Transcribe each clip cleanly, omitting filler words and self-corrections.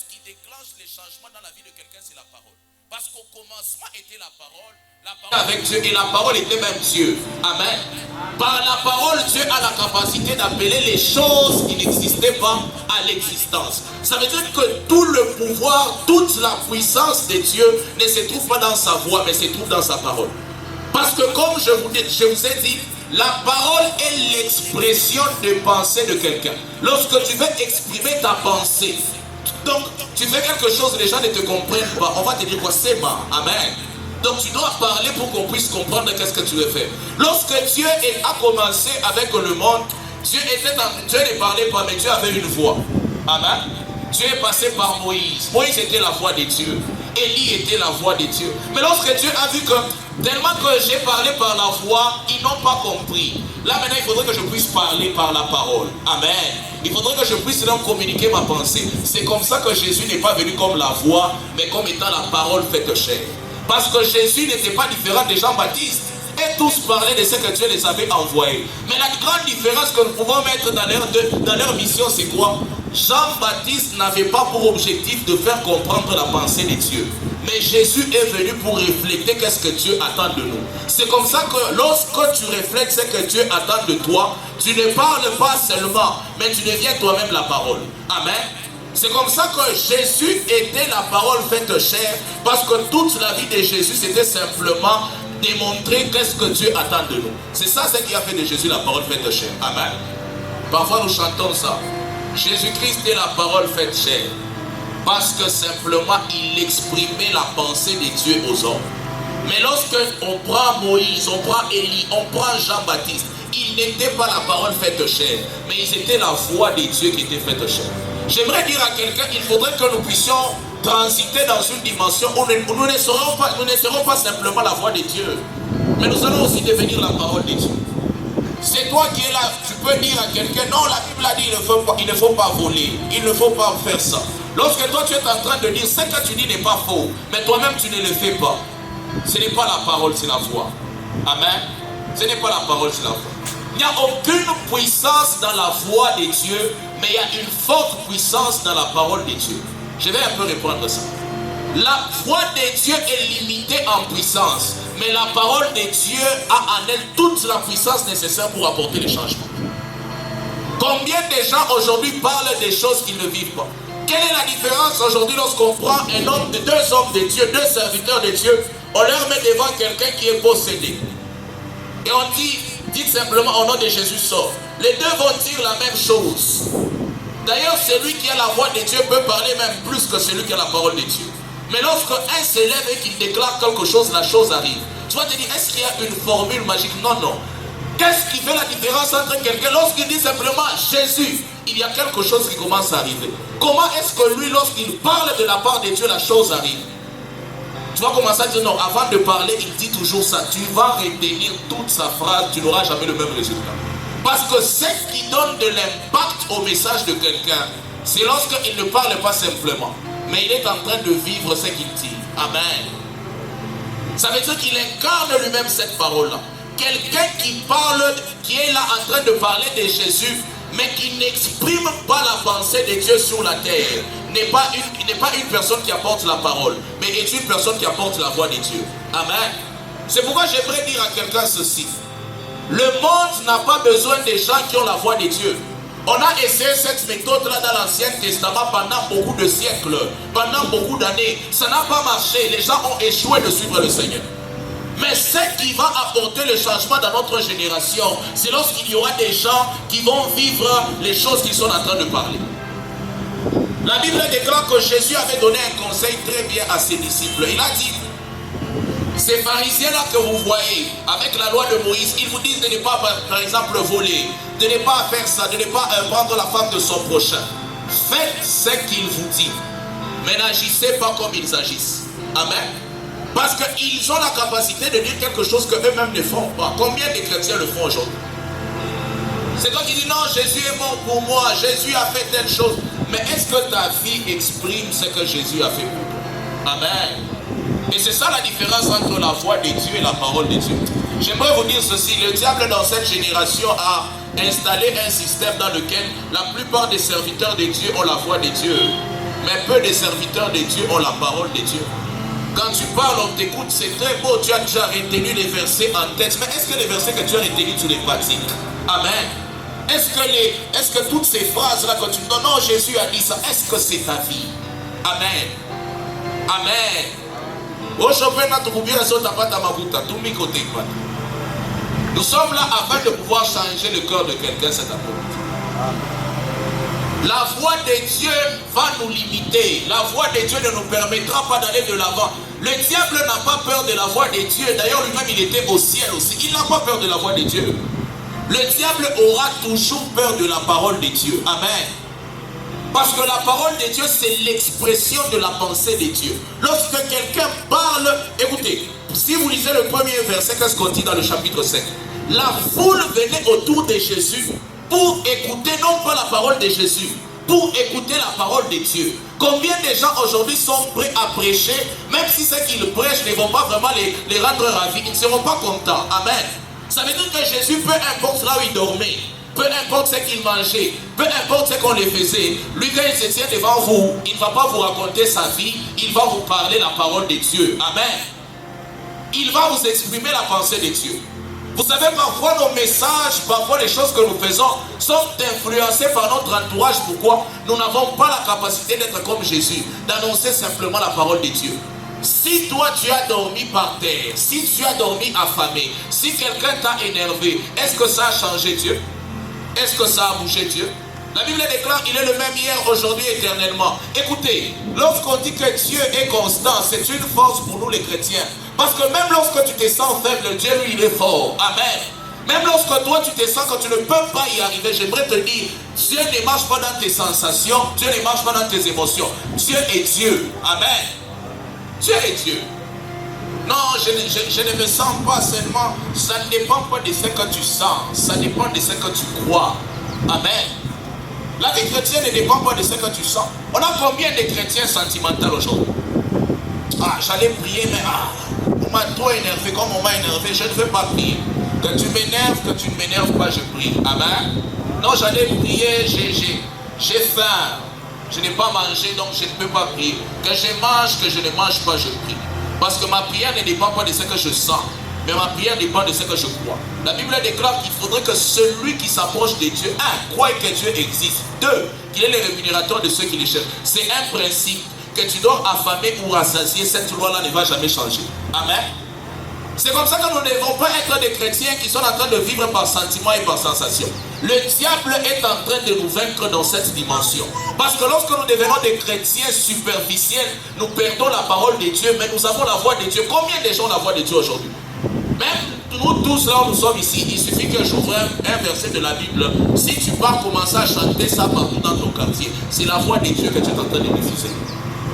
chose qui déclenche les changements dans la vie de quelqu'un, c'est la parole. Parce qu'au commencement était la parole avec Dieu, et la parole était même Dieu. Amen. Par la parole, Dieu a la capacité d'appeler les choses qui n'existaient pas à l'existence. Ça veut dire que tout le pouvoir, toute la puissance de Dieu ne se trouve pas dans sa voix, mais se trouve dans sa parole. Parce que comme je vous ai dit, la parole est l'expression de pensée de quelqu'un. Lorsque tu veux exprimer ta pensée, donc tu fais quelque chose, les gens ne te comprennent pas, on va te dire quoi, c'est bon. Amen. Donc tu dois parler pour qu'on puisse comprendre qu'est-ce que tu veux faire. Lorsque Dieu a commencé avec le monde, Dieu ne parlait pas, mais Dieu avait une voix. Amen. Dieu est passé par Moïse. Moïse était la voix de Dieu. Élie était la voix de Dieu. Mais lorsque Dieu a vu que tellement que j'ai parlé par la voix, ils n'ont pas compris. Là maintenant, il faudrait que je puisse parler par la parole. Amen. Il faudrait que je puisse leur communiquer ma pensée. C'est comme ça que Jésus n'est pas venu comme la voix, mais comme étant la parole faite chair. Parce que Jésus n'était pas différent de Jean-Baptiste. Et tous parlaient de ce que Dieu les avait envoyés. Mais la grande différence que nous pouvons mettre dans leur mission, c'est quoi? Jean-Baptiste n'avait pas pour objectif de faire comprendre la pensée de Dieu. Mais Jésus est venu pour refléter qu'est-ce que Dieu attend de nous. C'est comme ça que lorsque tu reflètes ce que Dieu attend de toi, tu ne parles pas seulement, mais tu deviens toi-même la parole. Amen. C'est comme ça que Jésus était la parole faite chair, parce que toute la vie de Jésus, c'était simplement démontrer qu'est-ce que Dieu attend de nous. C'est ça ce qui a fait de Jésus la parole faite chair. Amen. Parfois nous chantons ça. Jésus-Christ est la parole faite chair, parce que simplement il exprimait la pensée de Dieu aux hommes. Mais lorsque on prend Moïse, on prend Élie, on prend Jean-Baptiste, ils n'étaient pas la parole faite chair, mais ils étaient la voix de Dieu qui était faite chair. J'aimerais dire à quelqu'un, il faudrait que nous puissions transiter dans une dimension où nous ne serons pas simplement la voix de Dieu, mais nous allons aussi devenir la parole de Dieu. C'est toi qui es là, tu peux dire à quelqu'un, non, la Bible a dit il ne faut pas voler, il ne faut pas faire ça. Lorsque toi tu es en train de dire, ce que tu dis n'est pas faux, mais toi-même tu ne le fais pas. Ce n'est pas la parole, c'est la voix. Amen. Ce n'est pas la parole, c'est la voix. Il n'y a aucune puissance dans la voix de Dieu, mais il y a une forte puissance dans la parole de Dieu. Je vais un peu reprendre ça. La voix de Dieu est limitée en puissance, mais la parole de Dieu a en elle toute la puissance nécessaire pour apporter les changements. Combien de gens aujourd'hui parlent des choses qu'ils ne vivent pas? Quelle est la différence aujourd'hui lorsqu'on prend deux hommes de Dieu, deux serviteurs de Dieu, on leur met devant quelqu'un qui est possédé. Et on dit, dites simplement au nom de Jésus sort. Les deux vont dire la même chose. D'ailleurs, celui qui a la voix de Dieu peut parler même plus que celui qui a la parole de Dieu. Mais lorsque un se lève et qu'il déclare quelque chose, la chose arrive. Tu vas te dire, est-ce qu'il y a une formule magique? Non, non. Qu'est-ce qui fait la différence entre quelqu'un lorsqu'il dit simplement Jésus, il y a quelque chose qui commence à arriver. Comment est-ce que lui, lorsqu'il parle de la part de Dieu, la chose arrive? Tu vas commencer à dire non, avant de parler, il dit toujours ça. Tu vas retenir toute sa phrase, tu n'auras jamais le même résultat. Parce que ce qui donne de l'impact au message de quelqu'un, c'est lorsqu'il ne parle pas simplement, mais il est en train de vivre ce qu'il dit. Amen. Ça veut dire qu'il incarne lui-même cette parole-là. Quelqu'un qui parle, qui est là en train de parler de Jésus, mais qui n'exprime pas la pensée de Dieu sur la terre, n'est pas une personne qui apporte la parole, mais est une personne qui apporte la voix de Dieu. Amen. C'est pourquoi j'aimerais dire à quelqu'un ceci. Le monde n'a pas besoin des gens qui ont la voix de Dieu. On a essayé cette méthode-là dans l'Ancien Testament pendant beaucoup de siècles, pendant beaucoup d'années. Ça n'a pas marché. Les gens ont échoué de suivre le Seigneur. Mais ce qui va apporter le changement dans notre génération, c'est lorsqu'il y aura des gens qui vont vivre les choses qu'ils sont en train de parler. La Bible déclare que Jésus avait donné un conseil très bien à ses disciples. Il a dit, ces pharisiens-là que vous voyez, avec la loi de Moïse, ils vous disent de ne pas, par exemple, voler, de ne pas faire ça, de ne pas prendre la femme de son prochain. Faites ce qu'ils vous disent, mais n'agissez pas comme ils agissent. Amen. Parce qu'ils ont la capacité de dire quelque chose qu'eux-mêmes ne font pas. Combien de chrétiens le font aujourd'hui? C'est toi qui dis non, Jésus est mort pour moi, Jésus a fait telle chose. Mais est-ce que ta vie exprime ce que Jésus a fait pour toi? Amen. Et c'est ça la différence entre la voix de Dieu et la parole de Dieu. J'aimerais vous dire ceci, le diable dans cette génération a installé un système dans lequel la plupart des serviteurs de Dieu ont la voix de Dieu. Mais peu de serviteurs de Dieu ont la parole de Dieu. Quand tu parles, on t'écoute, c'est très beau, tu as déjà retenu les versets en tête. Mais est-ce que les versets que tu as retenus, tu les pratiques? Amen. Est-ce que toutes ces phrases-là, quand tu me donnes, non, Jésus a dit ça, est-ce que c'est ta vie? Amen. Amen. Nous sommes là afin de pouvoir changer le cœur de quelqu'un cet après-midi. La voix de Dieu va nous limiter. La voix de Dieu ne nous permettra pas d'aller de l'avant. Le diable n'a pas peur de la voix de Dieu. D'ailleurs, lui-même, il était au ciel aussi. Il n'a pas peur de la voix de Dieu. Le diable aura toujours peur de la parole de Dieu. Amen. Parce que la parole de Dieu, c'est l'expression de la pensée de Dieu. Lorsque quelqu'un parle, écoutez, si vous lisez le premier verset, qu'est-ce qu'on dit dans le chapitre 5? La foule venait autour de Jésus pour écouter non pas la parole de Jésus, pour écouter la parole de Dieu. Combien de gens aujourd'hui sont prêts à prêcher, même si ceux qui le prêchent ne vont pas vraiment les rendre ravis, ils ne seront pas contents. Amen. Ça veut dire que Jésus, peu importe là où il dormait, peu importe ce qu'il mangeait, peu importe ce qu'on lui faisait, lui quand il se tient devant vous, il ne va pas vous raconter sa vie, il va vous parler la parole de Dieu. Amen. Il va vous exprimer la pensée de Dieu. Vous savez, parfois nos messages, parfois les choses que nous faisons sont influencées par notre entourage. Pourquoi? Nous n'avons pas la capacité d'être comme Jésus, d'annoncer simplement la parole de Dieu. Si toi tu as dormi par terre, si tu as dormi affamé, si quelqu'un t'a énervé, est-ce que ça a changé Dieu? Est-ce que ça a bougé Dieu? La Bible déclare qu'il est le même hier, aujourd'hui, éternellement. Écoutez, lorsqu'on dit que Dieu est constant, c'est une force pour nous les chrétiens. Parce que même lorsque tu te sens faible, Dieu lui il est fort. Amen. Même lorsque toi tu te sens que tu ne peux pas y arriver, j'aimerais te dire, Dieu ne marche pas dans tes sensations, Dieu ne marche pas dans tes émotions. Dieu est Dieu. Amen. Dieu est Dieu. Non, je ne me sens pas seulement. Ça ne dépend pas de ce que tu sens. Ça dépend de ce que tu crois. Amen. La vie chrétienne ne dépend pas de ce que tu sens. On a combien de chrétiens sentimentaux aujourd'hui? Ah, j'allais prier, mais on m'a trop énervé. Comme on m'a énervé, je ne veux pas prier. Que tu m'énerves, que tu ne m'énerves pas, je prie. Amen. Non, j'allais prier, j'ai faim. Je n'ai pas mangé, donc je ne peux pas prier. Que je mange, que je ne mange pas, je prie. Parce que ma prière ne dépend pas de ce que je sens, mais ma prière dépend de ce que je crois. La Bible déclare qu'il faudrait que celui qui s'approche de Dieu, croit que Dieu existe. 2, qu'il est le rémunérateur de ceux qui le cherchent. C'est un principe que tu dois affamer ou rassasier. Cette loi-là ne va jamais changer. Amen. C'est comme ça que nous ne devons pas être des chrétiens qui sont en train de vivre par sentiment et par sensation. Le diable est en train de nous vaincre dans cette dimension. Parce que lorsque nous devenons des chrétiens superficiels, nous perdons la parole de Dieu, mais nous avons la voix de Dieu. Combien de gens ont la voix de Dieu aujourd'hui? Même nous tous là où nous sommes ici, il suffit que j'ouvre un verset de la Bible. Si tu vas commencer à chanter ça partout dans ton quartier, c'est la voix de Dieu que tu es en train de diffuser.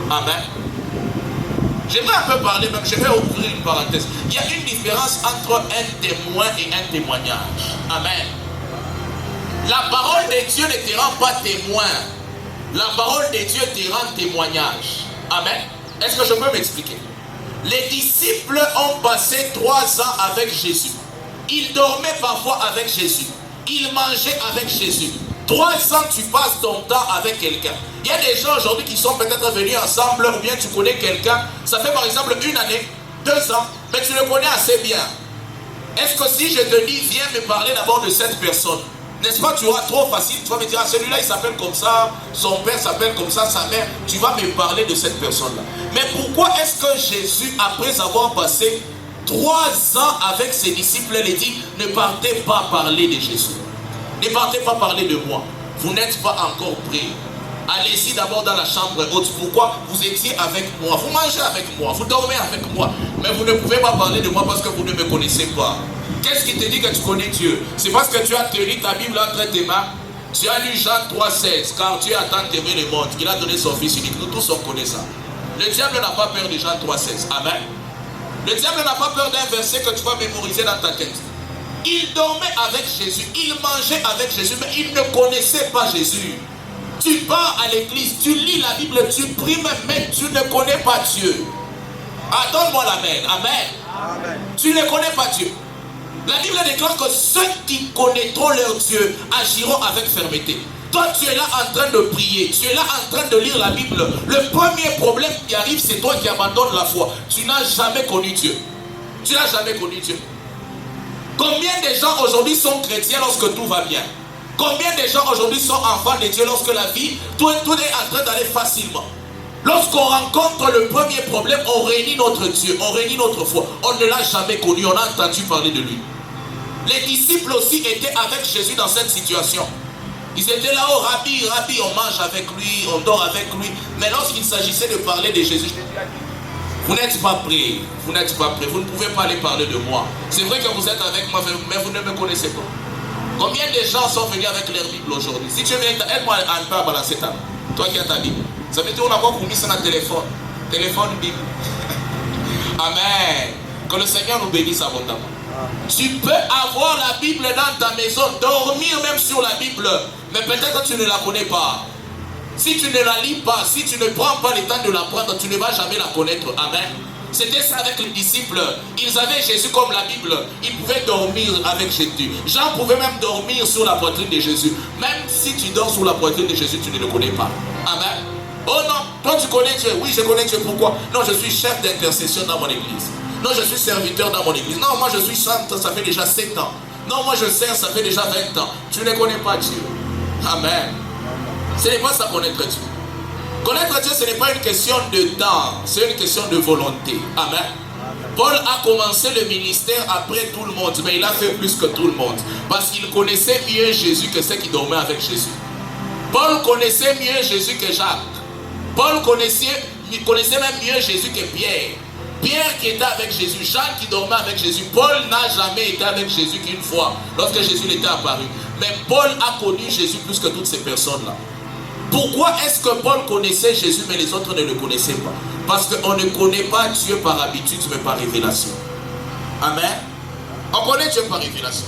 Amen. J'aimerais un peu parler, même je vais ouvrir une parenthèse. Il y a une différence entre un témoin et un témoignage. Amen. La parole de Dieu ne te rend pas témoin. La parole de Dieu te rend témoignage. Amen. Est-ce que je peux m'expliquer? Les disciples ont passé 3 ans avec Jésus. Ils dormaient parfois avec Jésus. Ils mangeaient avec Jésus. 3 ans, tu passes ton temps avec quelqu'un. Il y a des gens aujourd'hui qui sont peut-être venus ensemble, ou bien tu connais quelqu'un. Ça fait par exemple 1 année, 2 ans, mais tu le connais assez bien. Est-ce que si je te dis, viens me parler d'abord de cette personne, n'est-ce pas, tu auras trop facile, tu vas me dire, celui-là il s'appelle comme ça, son père s'appelle comme ça, sa mère, tu vas me parler de cette personne-là. Mais pourquoi est-ce que Jésus, après avoir passé 3 ans avec ses disciples, les dit, ne partez pas parler de Jésus. Ne partez pas parler de moi. Vous n'êtes pas encore prêts. Allez-y d'abord dans la chambre haute. Pourquoi? Vous étiez avec moi. Vous mangez avec moi. Vous dormez avec moi. Mais vous ne pouvez pas parler de moi parce que vous ne me connaissez pas. Qu'est-ce qui te dit que tu connais Dieu? C'est parce que tu as tenu ta Bible entre tes mains. Tu as lu Jean 3,16. Car Dieu a tant aimé le monde qu'il a donné son Fils unique. Nous tous on connaît ça. Le diable n'a pas peur de Jean 3,16. Amen. Le diable n'a pas peur d'un verset que tu vas mémoriser dans ta tête. Il dormait avec Jésus, il mangeait avec Jésus, mais il ne connaissait pas Jésus. Tu pars à l'église, tu lis la Bible, tu pries même, mais tu ne connais pas Dieu. Donne-moi l'amen. Amen. Amen. Tu ne connais pas Dieu. La Bible déclare que ceux qui connaîtront leur Dieu agiront avec fermeté. Toi, tu es là en train de prier, tu es là en train de lire la Bible. Le premier problème qui arrive, c'est toi qui abandonnes la foi. Tu n'as jamais connu Dieu. Tu n'as jamais connu Dieu. Combien de gens aujourd'hui sont chrétiens lorsque tout va bien? Combien de gens aujourd'hui sont enfants de Dieu lorsque la vie, tout est en train d'aller facilement? Lorsqu'on rencontre le premier problème, on réunit notre Dieu, on réunit notre foi. On ne l'a jamais connu, on a entendu parler de lui. Les disciples aussi étaient avec Jésus dans cette situation. Ils étaient là, oh Rabbi, Rabbi, on mange avec lui, on dort avec lui. Mais lorsqu'il s'agissait de parler de Jésus, vous n'êtes pas prêts, vous n'êtes pas prêts, vous ne pouvez pas aller parler de moi. C'est vrai que vous êtes avec moi, mais vous ne me connaissez pas. Combien de gens sont venus avec leur Bible aujourd'hui? Si tu viens, aide-moi un peu à balancer ta main. Toi qui as ta Bible. Ça veut dire qu'on a encore mis ça dans le téléphone. Téléphone, Bible. Amen. Que le Seigneur nous bénisse abondamment. Tu peux avoir la Bible dans ta maison, dormir même sur la Bible, mais peut-être que tu ne la connais pas. Si tu ne la lis pas, si tu ne prends pas le temps de l'apprendre, tu ne vas jamais la connaître. Amen. C'était ça avec les disciples. Ils avaient Jésus comme la Bible. Ils pouvaient dormir avec Jésus. Jean pouvait même dormir sur la poitrine de Jésus. Même si tu dors sur la poitrine de Jésus, tu ne le connais pas. Amen. Oh non, toi tu connais Dieu. Oui, je connais Dieu. Pourquoi? Non, je suis chef d'intercession dans mon église. Non, je suis serviteur dans mon église. Non, moi je suis chante, ça fait déjà 7 ans. Non, moi je sers, ça fait déjà 20 ans. Tu ne connais pas Dieu. Amen. Ce n'est pas ça connaître Dieu. Connaître Dieu, ce n'est pas une question de temps, c'est une question de volonté. Amen. Paul a commencé le ministère après tout le monde, mais il a fait plus que tout le monde. Parce qu'il connaissait mieux Jésus que ceux qui dormaient avec Jésus. Paul connaissait mieux Jésus que Jacques. Paul connaissait même mieux Jésus que Pierre. Pierre qui était avec Jésus, Jacques qui dormait avec Jésus. Paul n'a jamais été avec Jésus qu'une fois, lorsque Jésus était apparu. Mais Paul a connu Jésus plus que toutes ces personnes-là. Pourquoi est-ce que Paul connaissait Jésus mais les autres ne le connaissaient pas? Parce qu'on ne connaît pas Dieu par habitude mais par révélation. Amen. On connaît Dieu par révélation.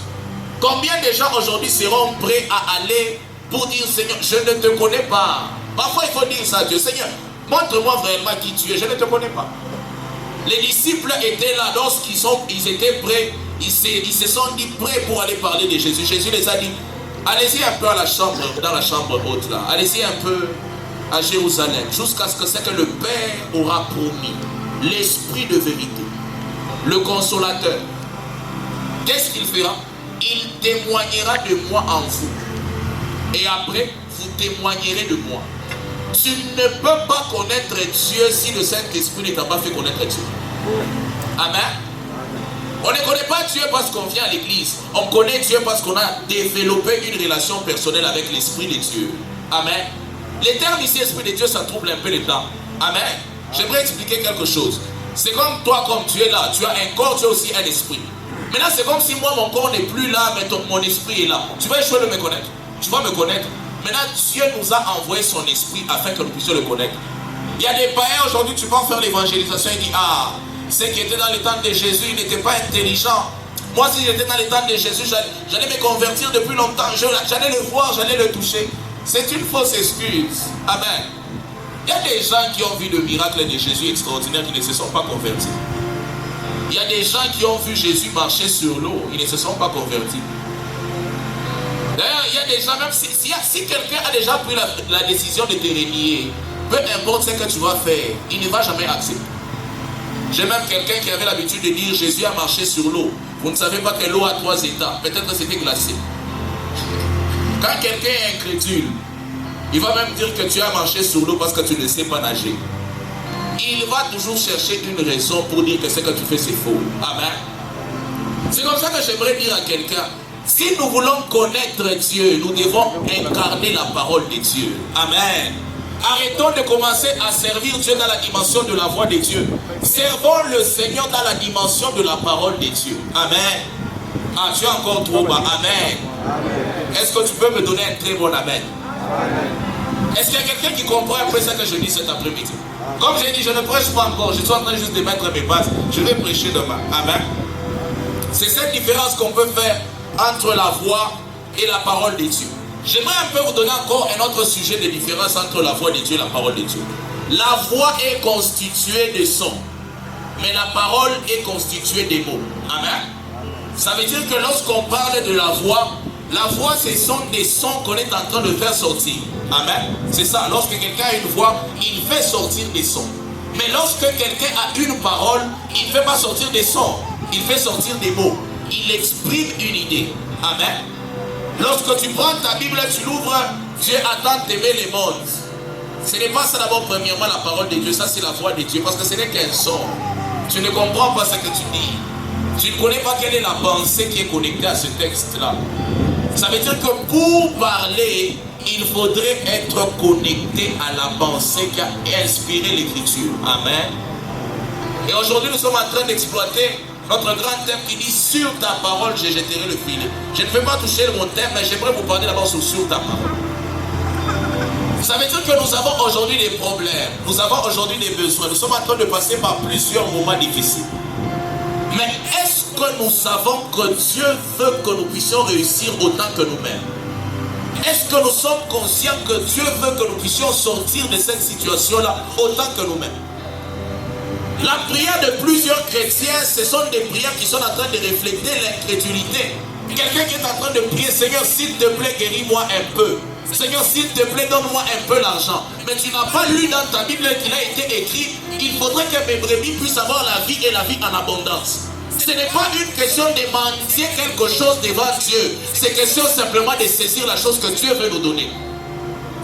Combien de gens aujourd'hui seront prêts à aller pour dire Seigneur, je ne te connais pas? Parfois il faut dire ça à Dieu. Seigneur, montre-moi vraiment qui tu es, je ne te connais pas. Les disciples étaient là lorsqu'ils étaient prêts, ils se sont dit prêts pour aller parler de Jésus. Jésus les a dit, allez-y un peu à la chambre, dans la chambre haute là. Allez-y un peu à Jérusalem, jusqu'à ce que c'est que le Père aura promis, l'Esprit de vérité, le Consolateur. Qu'est-ce qu'il fera? Il témoignera de moi en vous. Et après, vous témoignerez de moi. Tu ne peux pas connaître Dieu si le Saint-Esprit ne t'a pas fait connaître Dieu. Amen. On ne connaît pas Dieu parce qu'on vient à l'église. On connaît Dieu parce qu'on a développé une relation personnelle avec l'Esprit de Dieu. Amen. Les termes ici, Esprit de Dieu, ça trouble un peu les temps. Amen. J'aimerais expliquer quelque chose. C'est comme toi, comme tu es là, tu as un corps, tu as aussi un esprit. Maintenant, c'est comme si moi, mon corps n'est plus là, mais mon esprit est là. Tu vas échouer de me connaître. Tu vas me connaître. Maintenant, Dieu nous a envoyé son esprit afin que nous puissions le connaître. Il y a des païens aujourd'hui, tu vas faire l'évangélisation et dire, ah, ceux qui étaient dans le temps de Jésus, ils n'étaient pas intelligents. Moi, si j'étais dans le temps de Jésus, j'allais me convertir depuis longtemps. J'allais le voir, j'allais le toucher. C'est une fausse excuse. Amen. Il y a des gens qui ont vu le miracle de Jésus extraordinaire qui ne se sont pas convertis. Il y a des gens qui ont vu Jésus marcher sur l'eau, ils ne se sont pas convertis. D'ailleurs, il y a des gens, même si quelqu'un a déjà pris la décision de te renier, peu importe ce que tu vas faire, il ne va jamais accepter. J'ai même quelqu'un qui avait l'habitude de dire Jésus a marché sur l'eau. Vous ne savez pas que l'eau a 3 états. Peut-être que c'était glacé. Quand quelqu'un est incrédule, il va même dire que tu as marché sur l'eau parce que tu ne sais pas nager. Il va toujours chercher une raison pour dire que ce que tu fais c'est faux. Amen. C'est comme ça que j'aimerais dire à quelqu'un, si nous voulons connaître Dieu, nous devons incarner la parole de Dieu. Amen. Arrêtons de commencer à servir Dieu dans la dimension de la voix de Dieu. Servons le Seigneur dans la dimension de la parole de Dieu. Amen. Ah, tu es encore trop bas. Amen. Est-ce que tu peux me donner un très bon amen? Est-ce qu'il y a quelqu'un qui comprend un peu ce que je dis cet après-midi? Comme j'ai dit, je ne prêche pas encore. Je suis en train juste de mettre mes bases. Je vais prêcher demain. Amen. C'est cette différence qu'on peut faire entre la voix et la parole de Dieu. J'aimerais un peu vous donner encore un autre sujet de différence entre la voix de Dieu et la parole de Dieu. La voix est constituée de sons, mais la parole est constituée des mots. Amen. Ça veut dire que lorsqu'on parle de la voix, La voix, ce sont des sons qu'on est en train de faire sortir. Amen. C'est ça. Lorsque quelqu'un a une voix, il fait sortir des sons. Mais lorsque quelqu'un a une parole, il ne fait pas sortir des sons. Il fait sortir des mots. Il exprime une idée. Amen. Lorsque tu prends ta Bible, tu l'ouvres, Dieu a tant aimé les mondes. Ce n'est pas ça d'abord premièrement la parole de Dieu, ça c'est la voix de Dieu. Parce que ce n'est qu'un son. Tu ne comprends pas ce que tu dis. Tu ne connais pas quelle est la pensée qui est connectée à ce texte-là. Ça veut dire que pour parler, il faudrait être connecté à la pensée qui a inspiré l'écriture. Amen. Et aujourd'hui, nous sommes en train d'exploiter notre grand thème qui dit sur ta parole, j'ai jeté le filet. Je ne vais pas toucher mon thème, mais j'aimerais vous parler d'abord sur ta parole. Ça veut dire que nous avons aujourd'hui des problèmes, nous avons aujourd'hui des besoins. Nous sommes en train de passer par plusieurs moments difficiles. Mais est-ce que nous savons que Dieu veut que nous puissions réussir autant que nous-mêmes? Est-ce que nous sommes conscients que Dieu veut que nous puissions sortir de cette situation-là autant que nous-mêmes? La prière de plusieurs chrétiens, ce sont des prières qui sont en train de refléter l'incrédulité. Quelqu'un qui est en train de prier, Seigneur, s'il te plaît, guéris-moi un peu. Seigneur, s'il te plaît, donne-moi un peu l'argent. Mais tu n'as pas lu dans ta Bible qu'il a été écrit, il faudrait que mes brebis puissent avoir la vie et la vie en abondance. Ce n'est pas une question de mendier quelque chose devant Dieu. C'est question simplement de saisir la chose que Dieu veut nous donner.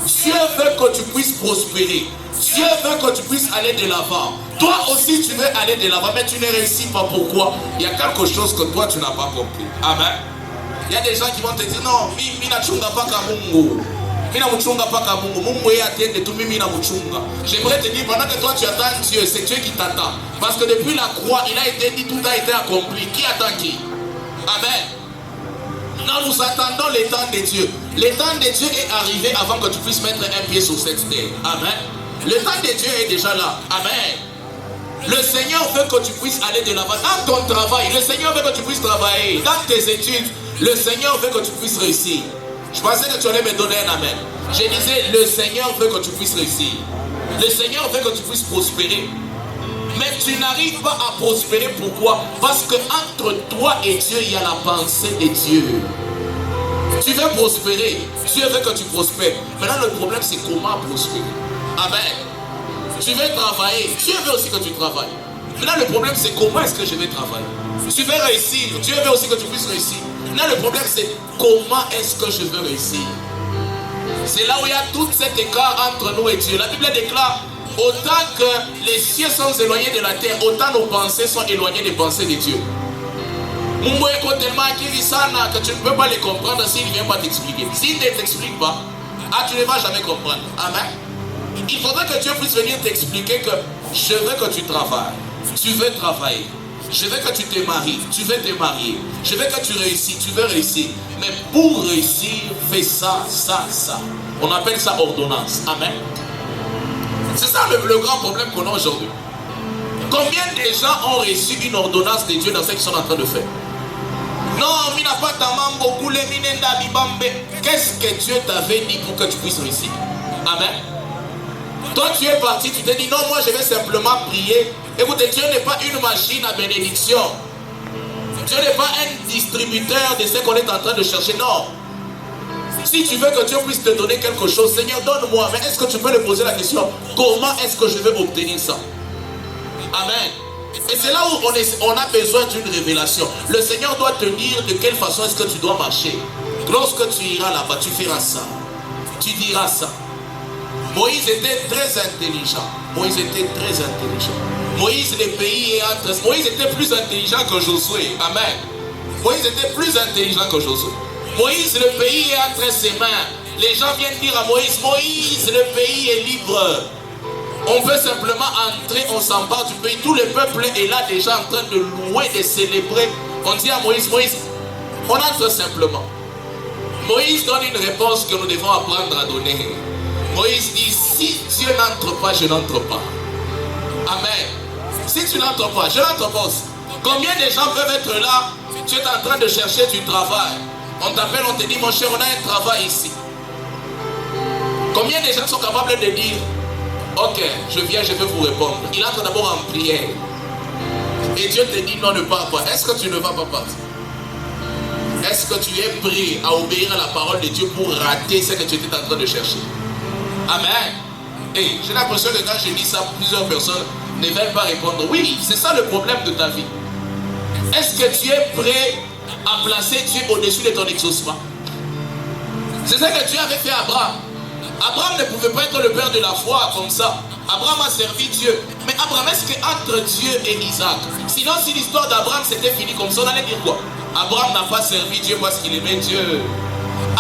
Dieu veut que tu puisses prospérer. Dieu veut que tu puisses aller de l'avant. Toi aussi tu veux aller de l'avant, mais tu ne réussis pas. Pourquoi? Il y a quelque chose que toi tu n'as pas compris. Amen. Il y a des gens qui vont te dire non, mina chunga paka Mungu. Mina muchunga paka Mungu. Mungu est atteint tout mina muchunga. J'aimerais te dire, pendant que toi tu attends Dieu, c'est Dieu qui t'attend. Parce que depuis la croix, il a été dit, tout a été accompli. Qui attend qui? Amen. Non, nous attendons le temps de Dieu. Le temps de Dieu est arrivé avant que tu puisses mettre un pied sur cette terre. Amen. Le temps de Dieu est déjà là. Amen. Le Seigneur veut que tu puisses aller de l'avant. Dans ton travail, le Seigneur veut que tu puisses travailler. Dans tes études, le Seigneur veut que tu puisses réussir. Je pensais que tu allais me donner un amen. Je disais, le Seigneur veut que tu puisses réussir. Le Seigneur veut que tu puisses prospérer. Mais tu n'arrives pas à prospérer. Pourquoi? Parce que entre toi et Dieu, il y a la pensée de Dieu. Tu veux prospérer. Dieu veut que tu prospères. Maintenant, le problème, c'est comment prospérer. Amen. Tu veux travailler. Dieu veut aussi que tu travailles. Maintenant, le problème, c'est comment est-ce que je vais travailler. Tu veux réussir. Dieu veut aussi que tu puisses réussir. Maintenant, le problème, c'est comment est-ce que je veux réussir. C'est là où il y a tout cet écart entre nous et Dieu. La Bible déclare, autant que les cieux sont éloignés de la terre, autant nos pensées sont éloignées des pensées de Dieu. Mungu est tellement acquis sana que tu ne peux pas les comprendre s'il ne vient pas t'expliquer. S'il ne t'explique pas, tu ne vas jamais comprendre. Amen. Il faudrait que Dieu puisse venir t'expliquer que je veux que tu travailles. Tu veux travailler. Je veux que tu te maries. Tu veux te marier. Je veux que tu réussisses. Tu veux réussir. Mais pour réussir, fais ça, ça, ça. On appelle ça ordonnance. Amen. C'est ça le grand problème qu'on a aujourd'hui. Combien de gens ont reçu une ordonnance de Dieu dans ce qu'ils sont en train de faire? Non, mina pas ta mambo koule minenda bibambe. Qu'est-ce que Dieu t'avait dit pour que tu puisses réussir? Amen. Toi tu es parti, tu t'es dit non, moi je vais simplement prier. Écoutez, Dieu n'est pas une machine à bénédiction. Dieu n'est pas un distributeur de ce qu'on est en train de chercher. Non. Si tu veux que Dieu puisse te donner quelque chose, Seigneur, donne-moi. Mais est-ce que tu peux lui poser la question, comment est-ce que je vais obtenir ça? Amen. Et c'est là où on a besoin d'une révélation. Le Seigneur doit te dire de quelle façon est-ce que tu dois marcher. Lorsque tu iras là-bas, tu feras ça. Tu diras ça. Moïse était très intelligent. Moïse était très intelligent. Moïse, le pays est entre... Moïse était plus intelligent que Josué. Amen. Moïse était plus intelligent que Josué. Moïse, le pays est entre ses mains. Les gens viennent dire à Moïse, Moïse, le pays est libre. On peut simplement entrer, on s'empare du pays. Tout le peuple est là déjà en train de louer, de célébrer. On dit à Moïse, Moïse, on entre simplement. Moïse donne une réponse que nous devons apprendre à donner. Moïse dit, si Dieu n'entre pas, je n'entre pas. Amen. Si tu n'entres pas, je n'entre pas aussi. Combien de gens peuvent être là? Tu es en train de chercher du travail. On t'appelle, on te dit, mon cher, on a un travail ici. Combien de gens sont capables de dire, ok, je viens, je vais vous répondre. Il entre d'abord en prière. Et Dieu te dit, non, ne pars pas. Est-ce que tu ne vas pas partir? Est-ce que tu es prêt à obéir à la parole de Dieu pour rater ce que tu étais en train de chercher? Amen. Et j'ai l'impression que quand je dis ça, plusieurs personnes ne veulent pas répondre. Oui, c'est ça le problème de ta vie. Est-ce que tu es prêt à placer Dieu au-dessus de ton exaucement? C'est ça que Dieu avait fait à Abraham. Abraham ne pouvait pas être le père de la foi comme ça. Abraham a servi Dieu. Mais Abraham, est-ce qu'entre Dieu et Isaac, sinon si l'histoire d'Abraham s'était finie comme ça, on allait dire quoi? Abraham n'a pas servi Dieu parce qu'il aimait Dieu.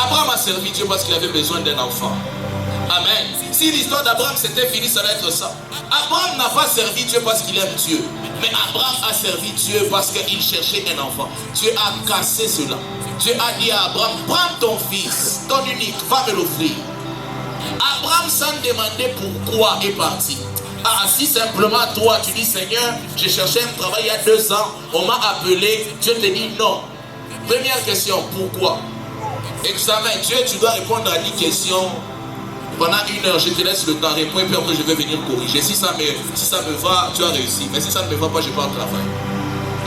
Abraham a servi Dieu parce qu'il avait besoin d'un enfant. Amen. Si l'histoire d'Abraham s'était finie, ça allait être ça. Abraham n'a pas servi Dieu parce qu'il aime Dieu. Mais Abraham a servi Dieu parce qu'il cherchait un enfant. Dieu a cassé cela. Dieu a dit à Abraham, prends ton fils, ton unique, va me l'offrir. Abraham, sans demander pourquoi, est parti. Ah, si simplement toi, tu dis, Seigneur, j'ai cherché un travail il y a 2 ans, on m'a appelé, Dieu te dit non. Première question, pourquoi? Examen, Dieu, tu dois répondre à 10 questions. Pendant 1 heure, je te laisse le temps, réponds et puis après je vais venir corriger. Si ça me va, tu as réussi. Mais si ça ne me va pas, je pars au travail.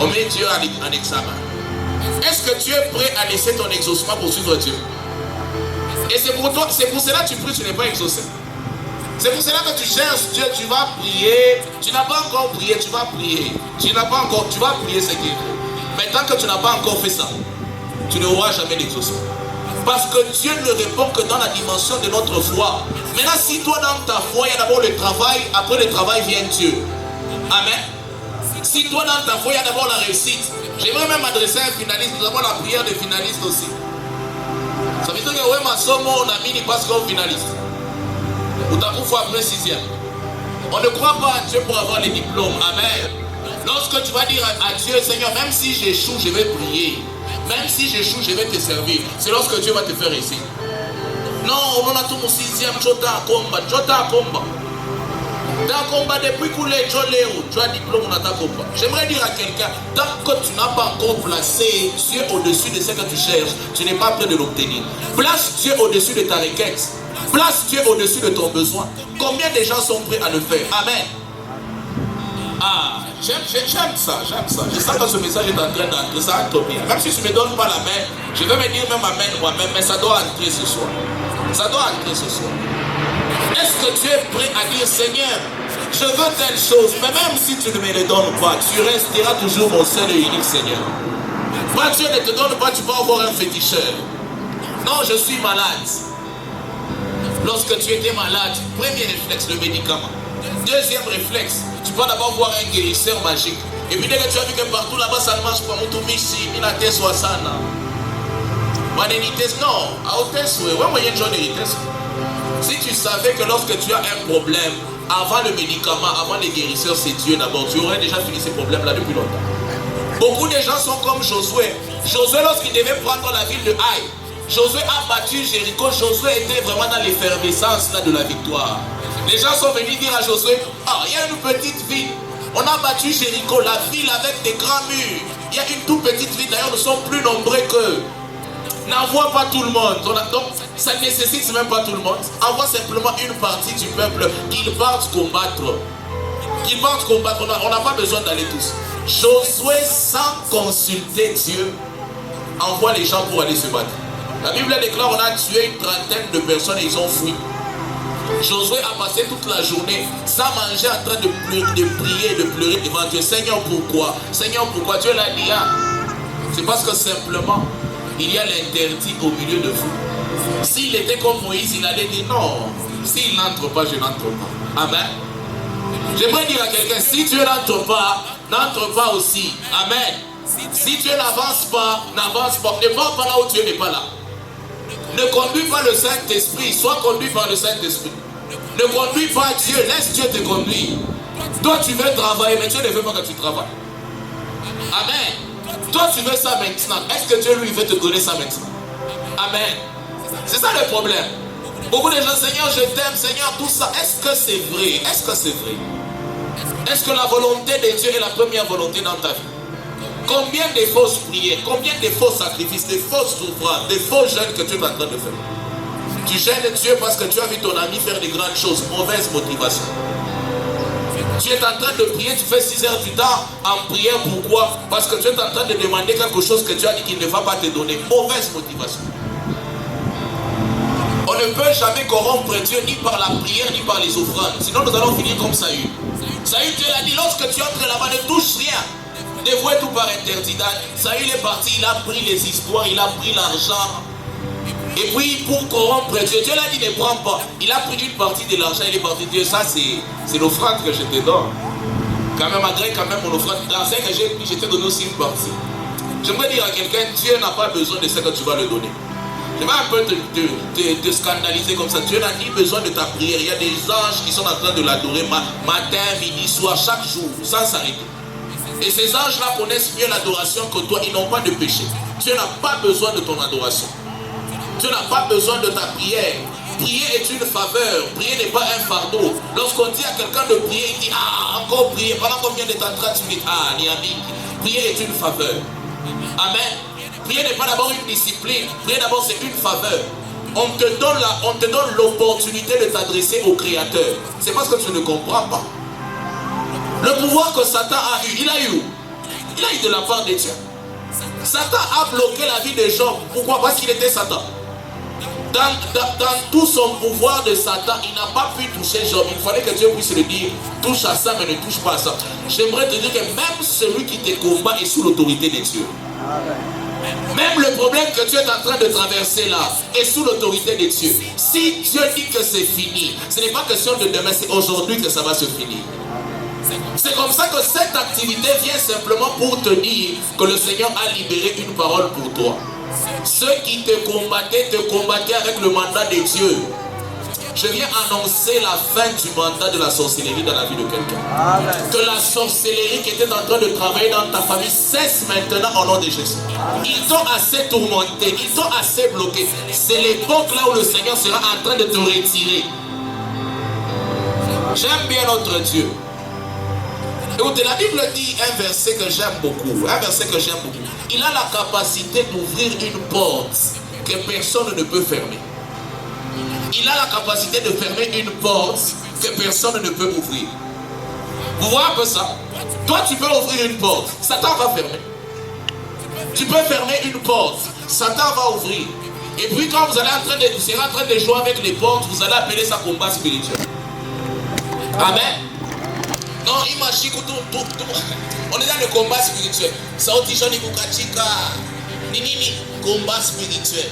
On met Dieu en examen. Est-ce que tu es prêt à laisser ton exaucement pour suivre Dieu? Et c'est pour toi, c'est pour cela que tu pries, tu n'es pas exaucé. C'est pour cela que tu cherches Dieu, tu vas prier. Tu n'as pas encore prié, tu vas prier. Tu vas prier ce qui est vrai. Mais tant que tu n'as pas encore fait ça, tu n'auras jamais d'exaucement. Parce que Dieu ne répond que dans la dimension de notre foi. Maintenant, si toi dans ta foi, il y a d'abord le travail, après le travail vient Dieu. Amen. Si toi dans ta foi, il y a d'abord la réussite. J'aimerais même m'adresser à un finaliste. Nous avons la prière des finalistes aussi. Ça veut dire que ouais, ma somme, on a mis parce qu'on finaliste. Ou t'as pour fois après 6e. On ne croit pas à Dieu pour avoir les diplômes. Amen. Lorsque tu vas dire à Dieu, Seigneur, même si j'échoue, je vais prier. Même si j'échoue, je vais te servir. C'est lorsque Dieu va te faire réussir. Non, on a tout mon 6e, Jota combat. Dans combat depuis coulé, tu as diplôme, on a ta combat. J'aimerais dire à quelqu'un, tant que tu n'as pas encore placé Dieu au-dessus de ce que tu cherches, tu n'es pas prêt de l'obtenir. Place Dieu au-dessus de ta requête. Place Dieu au-dessus de ton besoin. Combien de gens sont prêts à le faire? Amen. Ah, j'aime ça. Je sens que ce message est en train d'entrer, ça entre bien. Même si tu ne me donnes pas la main, je vais me dire même amen moi-même, mais ça doit entrer ce soir. Ça doit entrer ce soir. Est-ce que tu es prêt à dire, Seigneur, je veux telle chose, mais même si tu ne me le donnes pas, tu resteras toujours mon seul et unique Seigneur. Quand Dieu ne te donne pas, tu vas avoir un féticheur. Non, je suis malade. Lorsque tu étais malade, premier réflexe, le médicament. Deuxième réflexe, tu vas d'abord voir un guérisseur magique. Et puis dès que tu as vu que partout là-bas ça ne marche pas, si tu savais que lorsque tu as un problème, avant le médicament, avant les guérisseurs, c'est Dieu d'abord, tu aurais déjà fini ces problèmes-là depuis longtemps. Beaucoup de gens sont comme Josué. Josué, lorsqu'il devait prendre la ville de Haï, Josué a battu Jéricho. Josué était vraiment dans l'effervescence de la victoire. Les gens sont venus dire à Josué, ah, il y a une petite ville. On a battu Jéricho, la ville avec des grands murs. Il y a une toute petite ville, d'ailleurs nous sommes plus nombreux qu'eux. N'envoie pas tout le monde. Donc ça ne nécessite même pas tout le monde. Envoie simplement une partie du peuple qu'ils partent combattre. On n'a pas besoin d'aller tous. Josué, sans consulter Dieu, envoie les gens pour aller se battre. La Bible déclare, on a tué une trentaine de personnes et ils ont fui. Josué a passé toute la journée sans manger, en train de prier, de pleurer devant Dieu. Seigneur, pourquoi? Seigneur, pourquoi? Dieu l'a dit. C'est parce que simplement, il y a l'interdit au milieu de vous. S'il était comme Moïse, il allait dire non. S'il n'entre pas, je n'entre pas. Amen. J'aimerais dire à quelqu'un, si Dieu n'entre pas aussi. Amen. Si Dieu n'avance pas, n'avance pas. Ne va pas là où Dieu n'est pas là. Ne conduis pas le Saint-Esprit, sois conduit par le Saint-Esprit. Ne conduis pas Dieu, laisse Dieu te conduire. Toi tu veux travailler, mais Dieu ne veut pas que tu travailles. Amen. Toi tu veux ça maintenant, est-ce que Dieu lui veut te donner ça maintenant? Amen. C'est ça le problème. Beaucoup de gens, Seigneur je t'aime, Seigneur tout ça, est-ce que c'est vrai? Est-ce que c'est vrai? Est-ce que la volonté de Dieu est la première volonté dans ta vie? Combien de fausses prières, combien de faux sacrifices, de fausses souffrances, de faux jeûnes que tu es en train de faire? Tu gênes Dieu parce que tu as vu ton ami faire de grandes choses, mauvaise motivation. Tu es en train de prier, tu fais 6 heures du temps en prière. Pourquoi? Parce que tu es en train de demander quelque chose que tu as dit qu'il ne va pas te donner. Mauvaise motivation. On ne peut jamais corrompre Dieu ni par la prière ni par les offrandes. Sinon nous allons finir comme Saül. Saül, Dieu l'a dit, lorsque tu entres là-bas, ne touche rien. Dévouez tout par interdit. Saül est parti, il a pris les histoires, il a pris l'argent. Et puis pour corrompre Dieu, Dieu l'a dit ne prends pas. Il a pris une partie de l'argent, il est parti. Dieu, ça c'est l'offrande que je te donne. Quand même, malgré quand même mon offrande, l'argent que j'ai pris, je t'ai donné aussi une partie. J'aimerais dire à quelqu'un, Dieu n'a pas besoin de ce que tu vas le donner. Je vais un peu te scandaliser comme ça. Dieu n'a ni besoin de ta prière. Il y a des anges qui sont en train de l'adorer matin, midi, soir, chaque jour, sans s'arrêter. Et ces anges-là connaissent mieux l'adoration que toi. Ils n'ont pas de péché. Dieu n'a pas besoin de ton adoration. Dieu n'a pas besoin de ta prière. Prier est une faveur. Prier n'est pas un fardeau. Lorsqu'on dit à quelqu'un de prier, il dit, ah, encore prier. Pendant combien de temps? 30 minutes. Ah, Niami. Prier est une faveur. Amen. Prier n'est pas d'abord une discipline. Prier d'abord c'est une faveur. On te donne l'opportunité de t'adresser au Créateur. C'est parce que tu ne comprends pas. Le pouvoir que Satan a eu, il a eu de la part de Dieu. Satan a bloqué la vie des gens. Pourquoi? Parce qu'il était Satan. Dans tout son pouvoir de Satan, il n'a pas pu toucher Job. Il fallait que Dieu puisse le dire, touche à ça mais ne touche pas à ça. J'aimerais te dire que même celui qui te combat est sous l'autorité de Dieu. Même le problème que tu es en train de traverser là est sous l'autorité de Dieu. Si Dieu dit que c'est fini, ce n'est pas question de demain, c'est aujourd'hui que ça va se finir. C'est comme ça que cette activité vient simplement pour te dire que le Seigneur a libéré une parole pour toi. Ceux qui te combattaient avec le mandat de Dieu. Je viens annoncer la fin du mandat de la sorcellerie dans la vie de quelqu'un. Que la sorcellerie qui était en train de travailler dans ta famille cesse maintenant au nom de Jésus. Ils t'ont assez tourmenté, ils t'ont assez bloqué. C'est l'époque là où le Seigneur sera en train de te retirer. J'aime bien notre Dieu. Écoutez, la Bible dit un verset que j'aime beaucoup. Il a la capacité d'ouvrir une porte que personne ne peut fermer. Il a la capacité de fermer une porte que personne ne peut ouvrir. Vous voyez un peu ça? Toi, tu peux ouvrir une porte, Satan va fermer. Tu peux fermer une porte, Satan va ouvrir. Et puis quand vous serez en train de jouer avec les portes, vous allez appeler ça combat spirituel. Amen. Non, imagine que on est dans le combat spirituel. Sauti Johnny Bukachika. Nini, combat spirituel.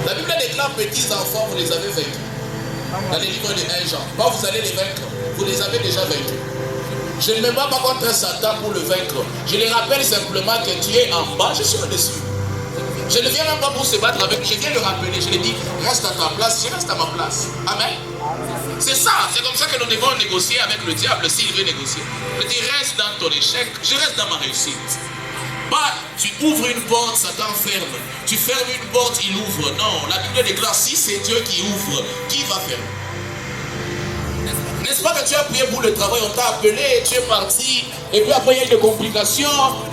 La Bible déclare petits enfants, vous les avez vaincus. Dans les livres de 1 Jean. Quand vous allez les vaincre, vous les avez déjà vaincus. Je ne me bats pas contre Satan pour le vaincre. Je les rappelle simplement que tu es en bas, je suis au-dessus. Je ne viens même pas pour se battre avec lui. Je viens le rappeler. Je lui dis, reste à ta place, je reste à ma place. Amen. C'est ça, c'est comme ça que nous devons négocier avec le diable s'il veut négocier. Je dis, reste dans ton échec, je reste dans ma réussite. Pas, tu ouvres une porte, Satan ferme. Tu fermes une porte, il ouvre. Non, la Bible déclare, si c'est Dieu qui ouvre, qui va fermer? N'est-ce pas que tu as prié pour le travail, on t'a appelé, tu es parti, et puis après il y a eu des complications.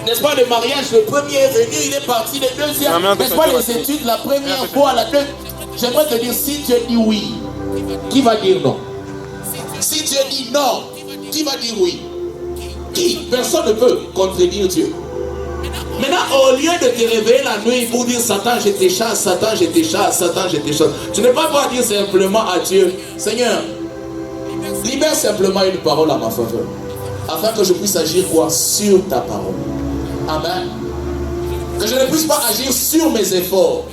N'est-ce pas, le mariage, le premier est venu, il est parti, le deuxième. N'est-ce pas, les études, la première fois, la deuxième. J'aimerais te dire, si Dieu dit oui, qui va dire non? Si Dieu dit non, qui va dire oui? Qui? Personne ne peut contredire Dieu. Maintenant, au lieu de te réveiller la nuit pour dire Satan, je te chasse, Satan, je te chasse, Satan, je te chasse, tu ne peux pas dire simplement à Dieu, Seigneur, libère simplement une parole à ma faveur, afin que je puisse agir quoi? Sur ta parole. Amen. Que je ne puisse pas agir sur mes efforts.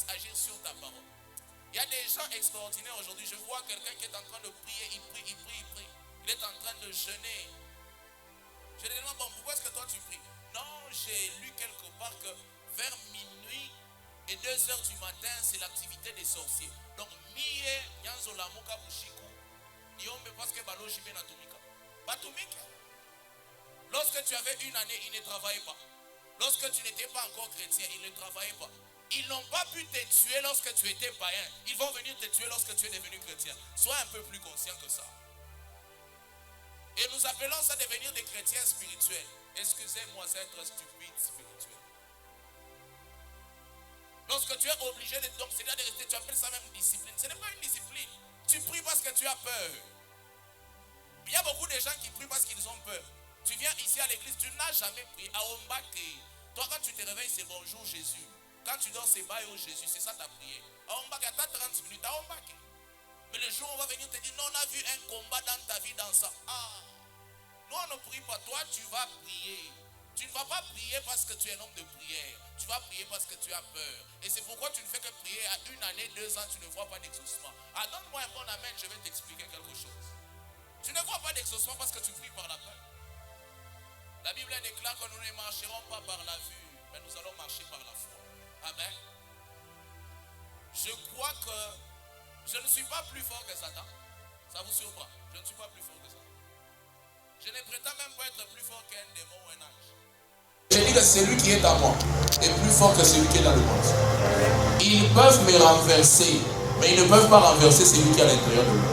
Agir sur ta parole. Il y a des gens extraordinaires aujourd'hui. Je vois quelqu'un qui est en train de prier, il prie. Il est en train de jeûner. Je lui demande, bon, pourquoi est-ce que toi tu pries? Non, j'ai lu quelque part que vers minuit et 2 heures du matin, c'est l'activité des sorciers. Donc, lorsque tu avais une année, ils ne travaillaient pas. Lorsque tu n'étais pas encore chrétien, ils ne travaillaient pas. Ils n'ont pas pu te tuer lorsque tu étais païen. Ils vont venir te tuer lorsque tu es devenu chrétien. Sois un peu plus conscient que ça. Et nous appelons ça devenir des chrétiens spirituels. Excusez-moi, c'est être stupide spirituel. Lorsque tu es obligé de... Donc, c'est-à-dire de rester, tu appelles ça même discipline. Ce n'est pas une discipline. Tu pries parce que tu as peur. gens qui prient parce qu'ils ont peur. Tu viens ici à l'église, tu n'as jamais prié. À Ombake, toi quand tu te réveilles, c'est bonjour Jésus. Quand tu dors, c'est bye au Jésus. C'est ça ta prière. À Ombake, attends 30 minutes. À Ombake. Mais le jour où on va venir te dire, non, on a vu un combat dans ta vie, dans ça. Ah, nous on ne prie pas. Toi, tu vas prier. Tu ne vas pas prier parce que tu es un homme de prière. Tu vas prier parce que tu as peur. Et c'est pourquoi tu ne fais que prier à 1 année, 2 ans, tu ne vois pas d'exaucement. Ah, donne-moi un bon amen, je vais t'expliquer quelque chose. Tu ne vois pas d'exaucement parce que tu pries par la peur. La Bible déclare que nous ne marcherons pas par la vue, mais nous allons marcher par la foi. Amen. Je crois que je ne suis pas plus fort que Satan. Ça vous surprend? Je ne suis pas plus fort que Satan. Je ne prétends même pas être plus fort qu'un démon ou un ange. Je dis que celui qui est à moi est plus fort que celui qui est dans le monde. Ils peuvent me renverser, mais ils ne peuvent pas renverser celui qui est à l'intérieur de moi.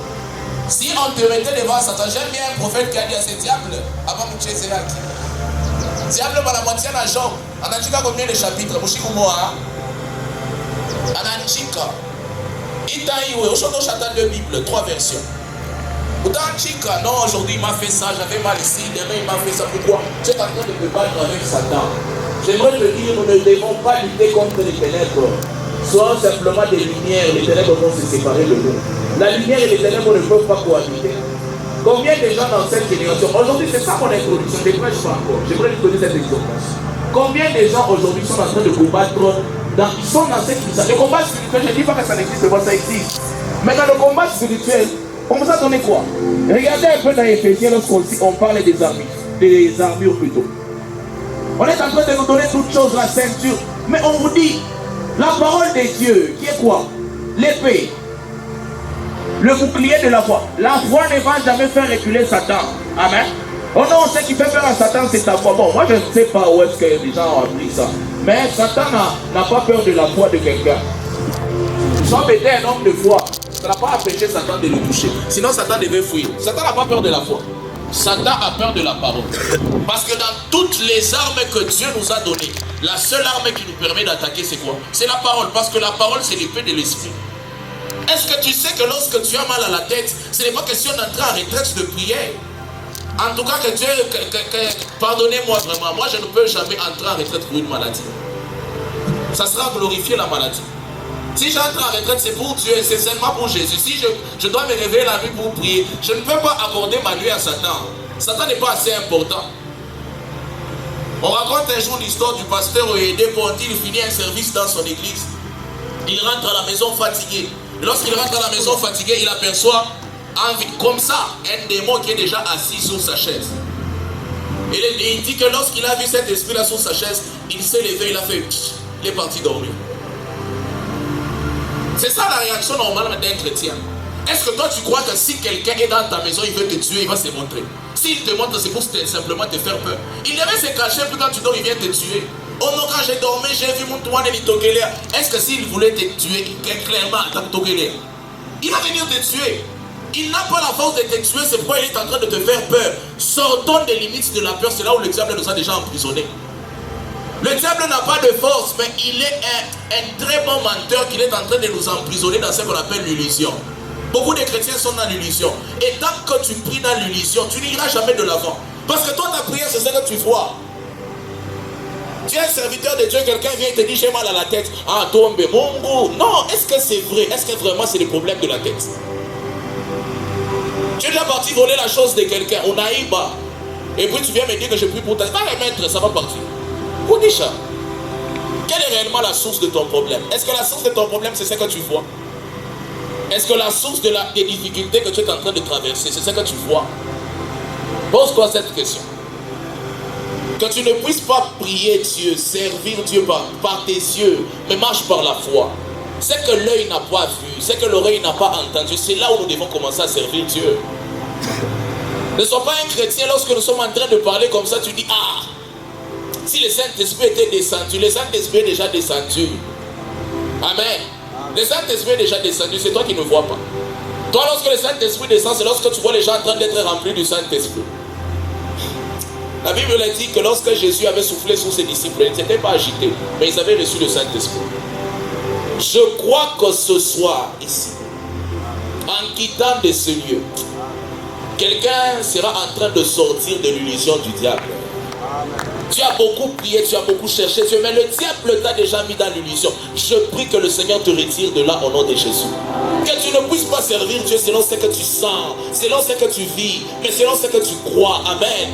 Si on te mettait devant Satan, j'aime bien un prophète qui a dit à ce diable, avant de tuer Zéaki. Diable, par la moitié de la jambe. En Anchika, combien de chapitres? Mushikumoa. En Anchika. Itaïwe, au château château de Bible, 3 versions. Autant Chika, non, aujourd'hui il m'a fait ça, j'avais mal ici, demain il m'a fait ça. Pourquoi? Tu es en train de te battre avec Satan. J'aimerais te dire, nous ne devons pas lutter contre les ténèbres. Soyons simplement des lumières, les ténèbres vont se séparer de nous. La lumière et les ténèbres ne peuvent pas cohabiter. Combien de gens dans cette génération, aujourd'hui c'est ça mon introduction, je ne prêche pas encore, j'aimerais vous donner cette exhortation. Combien de gens aujourd'hui sont en train de combattre, ils sont dans cette mission. Le combat spirituel, je ne dis pas que ça n'existe pas, ça existe. Mais dans le combat spirituel, on vous a donné quoi? Regardez un peu dans Éphésiens lorsqu'on parle des armures plutôt. On est en train de nous donner toutes choses, la ceinture. Mais on vous dit, la parole de Dieu, qui est quoi? L'épée. Le bouclier de la foi. La foi ne va jamais faire reculer Satan. Amen. Oh non, ce qui fait peur à Satan, c'est ta foi. Bon, moi je ne sais pas où est-ce que les gens ont appris ça. Mais Satan n'a pas peur de la foi de quelqu'un. Job était un homme de foi. Ça n'a pas empêché Satan de le toucher. Sinon Satan devait fuir. Satan n'a pas peur de la foi. Satan a peur de la parole. Parce que dans toutes les armes que Dieu nous a données, la seule arme qui nous permet d'attaquer, c'est quoi? C'est la parole. Parce que la parole, c'est l'épée de l'esprit. Est-ce que tu sais que lorsque tu as mal à la tête, ce n'est pas question d'entrer en retraite de prière? En tout cas, que Dieu, pardonnez-moi vraiment, moi je ne peux jamais entrer en retraite pour une maladie. Ça sera glorifier la maladie. Si j'entre en retraite, c'est pour Dieu, c'est seulement pour Jésus. Si je dois me réveiller la nuit pour prier, je ne peux pas accorder ma nuit à Satan. Satan n'est pas assez important. On raconte un jour l'histoire du pasteur Oede Ponti, il finit un service dans son église. Il rentre à la maison fatigué. Lorsqu'il rentre à la maison fatigué, il aperçoit comme ça un démon qui est déjà assis sur sa chaise. Et il dit que lorsqu'il a vu cet esprit-là sur sa chaise, il s'est levé, il a fait, il est parti dormir. C'est ça la réaction normale d'un chrétien. Est-ce que toi tu crois que si quelqu'un est dans ta maison, il veut te tuer, il va se montrer? S'il te montre, c'est pour simplement te faire peur. Il devait se cacher, puis quand tu dors, il vient te tuer. Oh non, quand j'ai dormi, j'ai vu mon toit de l'itokelea. Est-ce que s'il voulait te tuer, clairement, dans l'itokelea, il va venir te tuer. Il n'a pas la force de te tuer, c'est pourquoi il est en train de te faire peur. Sortons des limites de la peur, c'est là où le diable nous a déjà emprisonnés. Le diable n'a pas de force, mais il est un très bon menteur qu'il est en train de nous emprisonner dans ce qu'on appelle l'illusion. Beaucoup de chrétiens sont dans l'illusion. Et tant que tu pries dans l'illusion, tu n'iras jamais de l'avant. Parce que toi, ta prière, c'est ce que tu vois. Tu es un serviteur de Dieu, quelqu'un vient et te dit j'ai mal à la tête. Ah, tombe, mon goût. Non, est-ce que c'est vrai? Est-ce que vraiment c'est le problème de la tête? Tu es déjà parti voler la chose de quelqu'un, on a iba. Et puis tu viens me dire que je prie pour ta... Va remettre, ça va partir. Koudisha, quelle est réellement la source de ton problème? Est-ce que la source de ton problème, c'est ce que tu vois? Est-ce que la source des difficultés que tu es en train de traverser, c'est ce que tu vois? Pose-toi cette question. Que tu ne puisses pas prier Dieu, servir Dieu par tes yeux, mais marche par la foi. Ce que l'œil n'a pas vu, ce que l'oreille n'a pas entendu, c'est là où nous devons commencer à servir Dieu. Ne sois pas un chrétien lorsque nous sommes en train de parler comme ça, tu dis, ah, si le Saint-Esprit était descendu, le Saint-Esprit est déjà descendu. Amen. Le Saint-Esprit est déjà descendu, c'est toi qui ne vois pas. Toi, lorsque le Saint-Esprit descend, c'est lorsque tu vois les gens en train d'être remplis du Saint-Esprit. La Bible dit que lorsque Jésus avait soufflé sur ses disciples, ils n'étaient pas agités, mais ils avaient reçu le Saint-Esprit. Je crois que ce soir, ici, en quittant de ce lieu, quelqu'un sera en train de sortir de l'illusion du diable. Tu as beaucoup prié, tu as beaucoup cherché, mais le diable t'a déjà mis dans l'illusion. Je prie que le Seigneur te retire de là au nom de Jésus. Que tu ne puisses pas servir Dieu selon ce que tu sens, selon ce que tu vis, mais selon ce que tu crois. Amen.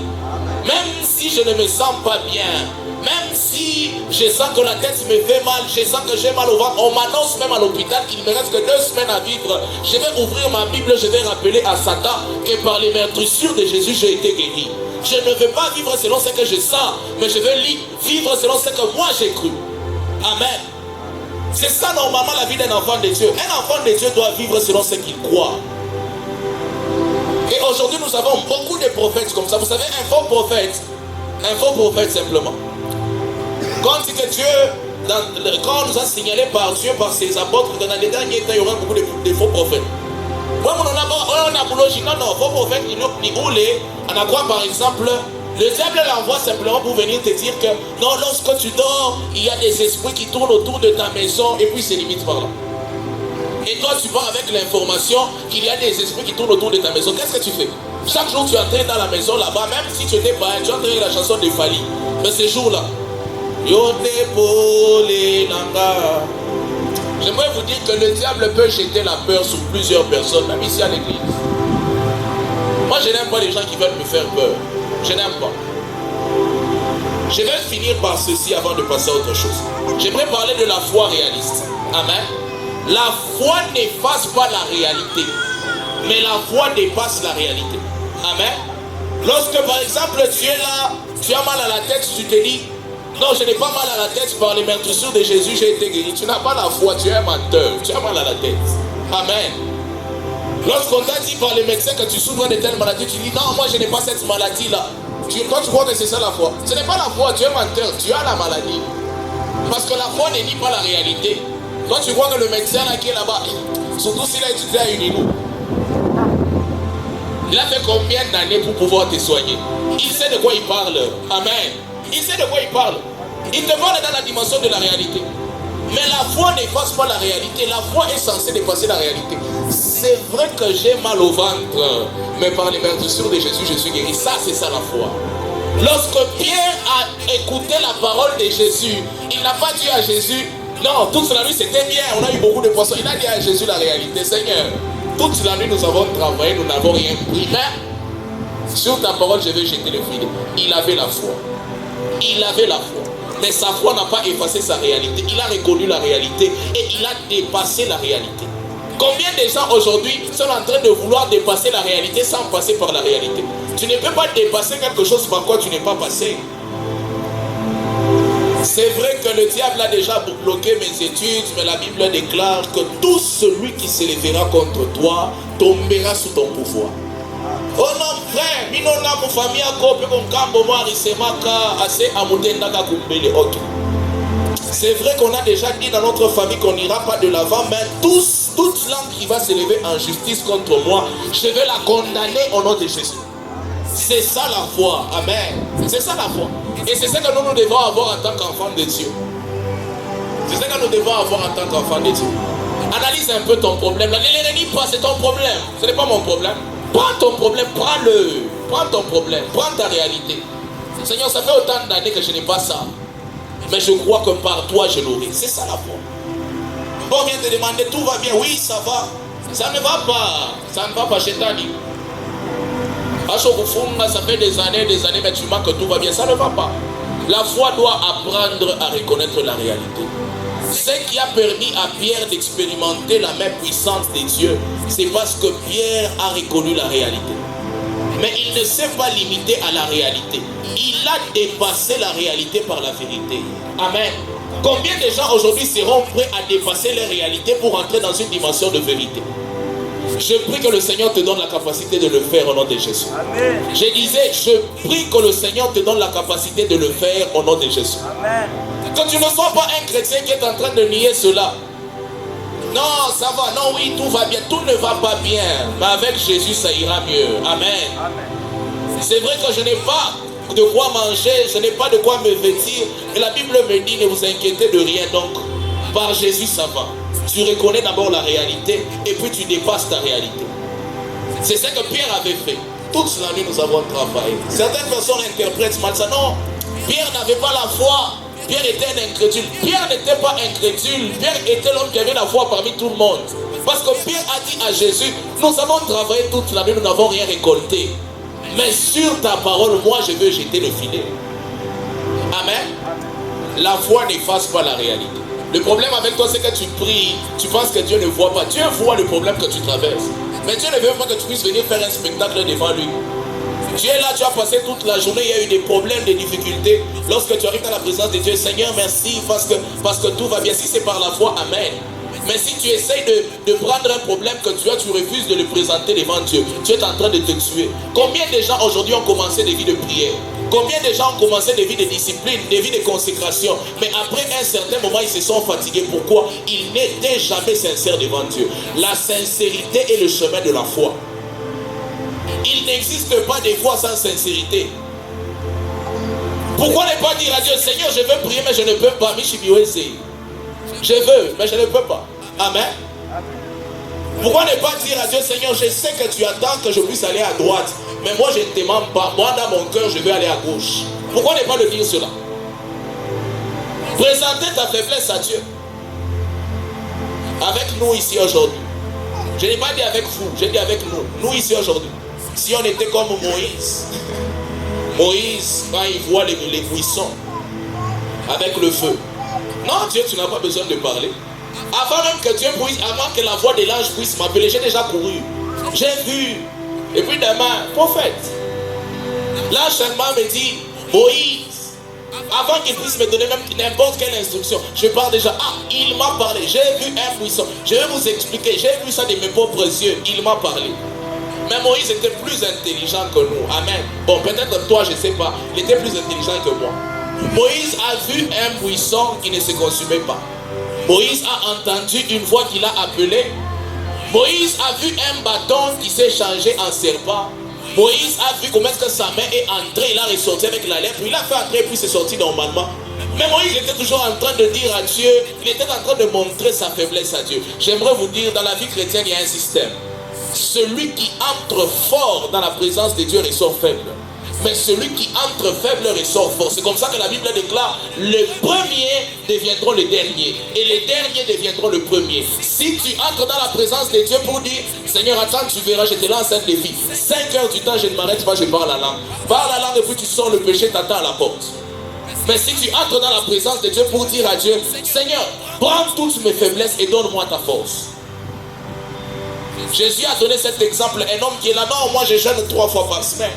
Même si je ne me sens pas bien, même si je sens que la tête me fait mal, je sens que j'ai mal au ventre, on m'annonce même à l'hôpital qu'il ne me reste que 2 semaines à vivre. Je vais ouvrir ma Bible, je vais rappeler à Satan que par les meurtrissures de Jésus, j'ai été guéri. Je ne veux pas vivre selon ce que je sens, mais je veux vivre selon ce que moi j'ai cru. Amen. C'est ça normalement la vie d'un enfant de Dieu. Un enfant de Dieu doit vivre selon ce qu'il croit. Et aujourd'hui nous avons beaucoup de prophètes comme ça. Vous savez, un faux prophète simplement. Quand on dit que Dieu, quand on nous a signalé par Dieu, par ses apôtres, que dans les derniers temps il y aura beaucoup de faux prophètes. On a faux prophètes, on a quoi par exemple? Le diable l'envoie simplement pour venir te dire que non, lorsque tu dors, il y a des esprits qui tournent autour de ta maison et puis c'est limite par là. Et toi tu pars avec l'information qu'il y a des esprits qui tournent autour de ta maison. Qu'est-ce que tu fais? Chaque jour tu entres dans la maison là-bas, même si tu n'es pas, tu entres avec la chanson de Fali. Mais ces jours-là, j'aimerais vous dire que le diable peut jeter la peur sur plusieurs personnes, même ici à l'église. Moi je n'aime pas les gens qui veulent me faire peur. Je n'aime pas. Je vais finir par ceci avant de passer à autre chose. J'aimerais parler de la foi réaliste. Amen. La foi n'efface pas la réalité, mais la foi dépasse la réalité. Amen. Lorsque par exemple tu es là, tu as mal à la tête, tu te dis non, je n'ai pas mal à la tête par les meurtrissures de Jésus, j'ai été guéri. Tu n'as pas la foi, tu es un menteur, tu as mal à la tête. Amen. Lorsqu'on t'a dit par les médecins que tu souffres de telle maladie, tu dis non, moi je n'ai pas cette maladie-là. Toi tu crois que c'est ça la foi. Ce n'est pas la foi, tu es menteur, tu as la maladie. Parce que la foi ne nie pas la réalité. Toi tu crois que le médecin là qui est là-bas, surtout s'il a étudié à Uninou, il a fait combien d'années pour pouvoir te soigner? Il sait de quoi il parle. Amen. Il sait de quoi il parle. Il te parle dans la dimension de la réalité. Mais la foi n'efface pas la réalité. La foi est censée dépasser la réalité. C'est vrai que j'ai mal au ventre, mais par les meurtrissures de Jésus, je suis guéri. Ça, c'est ça la foi. Lorsque Pierre a écouté la parole de Jésus, il n'a pas dit à Jésus, non, toute la nuit c'était bien, on a eu beaucoup de poissons. Il a dit à Jésus la réalité. Seigneur, toute la nuit nous avons travaillé, nous n'avons rien pris. Mais sur ta parole, je vais jeter le filet. Il avait la foi. Il avait la foi. Mais sa foi n'a pas effacé sa réalité. Il a reconnu la réalité et il a dépassé la réalité. Combien de gens aujourd'hui sont en train de vouloir dépasser la réalité sans passer par la réalité? Tu ne peux pas dépasser quelque chose par quoi tu n'es pas passé. C'est vrai que le diable a déjà bloqué mes études, mais la Bible déclare que tout celui qui se lèvera contre toi tombera sous ton pouvoir. Oh non frère, minona mu famille akope konkambo mo risemaka assez amutenda ka kumbele. OK. C'est vrai qu'on a déjà dit dans notre famille qu'on n'ira pas de l'avant, mais toute langue qui va se lever en justice contre moi, je vais la condamner au nom de Jésus. C'est ça la foi. Amen. C'est ça la foi. Et c'est ce que nous devons avoir en tant qu'enfants de Dieu. C'est ce que nous devons avoir en tant qu'enfants de Dieu. Analyse un peu ton problème. Ne le nie pas, c'est ton problème. Ce n'est pas mon problème. Prends ton problème, prends-le. Prends ton problème, prends ta réalité. Seigneur, ça fait autant d'années que je n'ai pas ça. Mais je crois que par toi, je l'aurai. C'est ça la foi. On vient te demander, tout va bien. Oui, ça va. Ça ne va pas. Ça ne va pas chez Tani. Ça fait des années, mais tu vois que tout va bien. Ça ne va pas. La foi doit apprendre à reconnaître la réalité. Ce qui a permis à Pierre d'expérimenter la même puissance de Dieu, c'est parce que Pierre a reconnu la réalité. Mais il ne s'est pas limité à la réalité. Il a dépassé la réalité par la vérité. Amen. Combien de gens aujourd'hui seront prêts à dépasser les réalités pour entrer dans une dimension de vérité? Je prie que le Seigneur te donne la capacité de le faire au nom de Jésus. Amen. Je disais, je prie que le Seigneur te donne la capacité de le faire au nom de Jésus. Amen. Que tu ne sois pas un chrétien qui est en train de nier cela. Non, ça va, non, oui, tout va bien. Tout ne va pas bien, mais avec Jésus, ça ira mieux. Amen. Amen. C'est vrai que je n'ai pas de quoi manger, je n'ai pas de quoi me vêtir. Et la Bible me dit, ne vous inquiétez de rien. Donc, par Jésus, ça va. Tu reconnais d'abord la réalité et puis tu dépasses ta réalité. C'est ce que Pierre avait fait. Toute la nuit, nous avons travaillé. Certaines personnes interprètent mal ça. Non, Pierre n'avait pas la foi. Pierre était un incrédule. Pierre n'était pas incrédule. Pierre était l'homme qui avait la foi parmi tout le monde. Parce que Pierre a dit à Jésus, nous avons travaillé toute la nuit, nous n'avons rien récolté. Mais sur ta parole, moi je veux jeter le filet. Amen. La foi n'efface pas la réalité. Le problème avec toi, c'est que tu pries, tu penses que Dieu ne voit pas. Dieu voit le problème que tu traverses. Mais Dieu ne veut pas que tu puisses venir faire un spectacle devant lui. Tu es là, tu as passé toute la journée, il y a eu des problèmes, des difficultés. Lorsque tu arrives dans la présence de Dieu, Seigneur, merci parce que tout va bien. Si c'est par la foi, amen. Mais si tu essayes de prendre un problème que tu as, tu refuses de le présenter devant Dieu, tu es en train de te tuer. Combien de gens aujourd'hui ont commencé des vies de prière? Combien de gens ont commencé des vies de discipline, des vies de consécration? Mais après un certain moment, ils se sont fatigués. Pourquoi? Ils n'étaient jamais sincères devant Dieu. La sincérité est le chemin de la foi. Il n'existe pas de foi sans sincérité. Pourquoi ne pas dire à Dieu, Seigneur, je veux prier, mais je ne peux pas. Je veux, mais je ne peux pas. Amen. Pourquoi ne pas dire à Dieu, Seigneur, je sais que tu attends que je puisse aller à droite, mais moi je ne te demande pas. Moi dans mon cœur, je veux aller à gauche. Pourquoi ne pas le dire cela? Présenter ta faiblesse à Dieu. Avec nous ici aujourd'hui. Je n'ai pas dit avec vous, j'ai dit avec nous. Nous ici aujourd'hui. Si on était comme Moïse. Moïse, quand il voit les buissons avec le feu. Non, Dieu, tu n'as pas besoin de parler. Avant même que Dieu puisse, avant que la voix de l'ange puisse m'appeler, j'ai déjà couru. J'ai vu. Et puis demain, prophète. L'ange seulement me dit, Moïse, avant qu'il puisse me donner même n'importe quelle instruction, je parle déjà. Ah, il m'a parlé. J'ai vu un buisson. Je vais vous expliquer. J'ai vu ça de mes propres yeux. Il m'a parlé. Mais Moïse était plus intelligent que nous. Amen. Bon, peut-être toi, je ne sais pas. Il était plus intelligent que moi. Moïse a vu un buisson qui ne se consumait pas. Moïse a entendu une voix qui l'a appelé. Moïse a vu un bâton qui s'est changé en serpent. Moïse a vu comment est-ce que sa main est entrée. Il a ressorti avec la lèvre. Il a fait entrer puis c'est sorti normalement. Mais Moïse était toujours en train de dire à Dieu. Il était en train de montrer sa faiblesse à Dieu. J'aimerais vous dire, dans la vie chrétienne, il y a un système. Celui qui entre fort dans la présence de Dieu ressort faible. Mais celui qui entre faible ressort fort. C'est comme ça que la Bible déclare, les premiers deviendront les derniers. Et les derniers deviendront le premier. Si tu entres dans la présence de Dieu pour dire, Seigneur, attends, tu verras, je te lance un défi. 5 heures du temps, je ne m'arrête pas, je parle la langue. Parle la langue et puis tu sors le péché, t'attends à la porte. Mais si tu entres dans la présence de Dieu pour dire à Dieu, Seigneur, prends toutes mes faiblesses et donne-moi ta force. Jésus a donné cet exemple. Un homme qui est là, non, moi je jeûne 3 fois par semaine.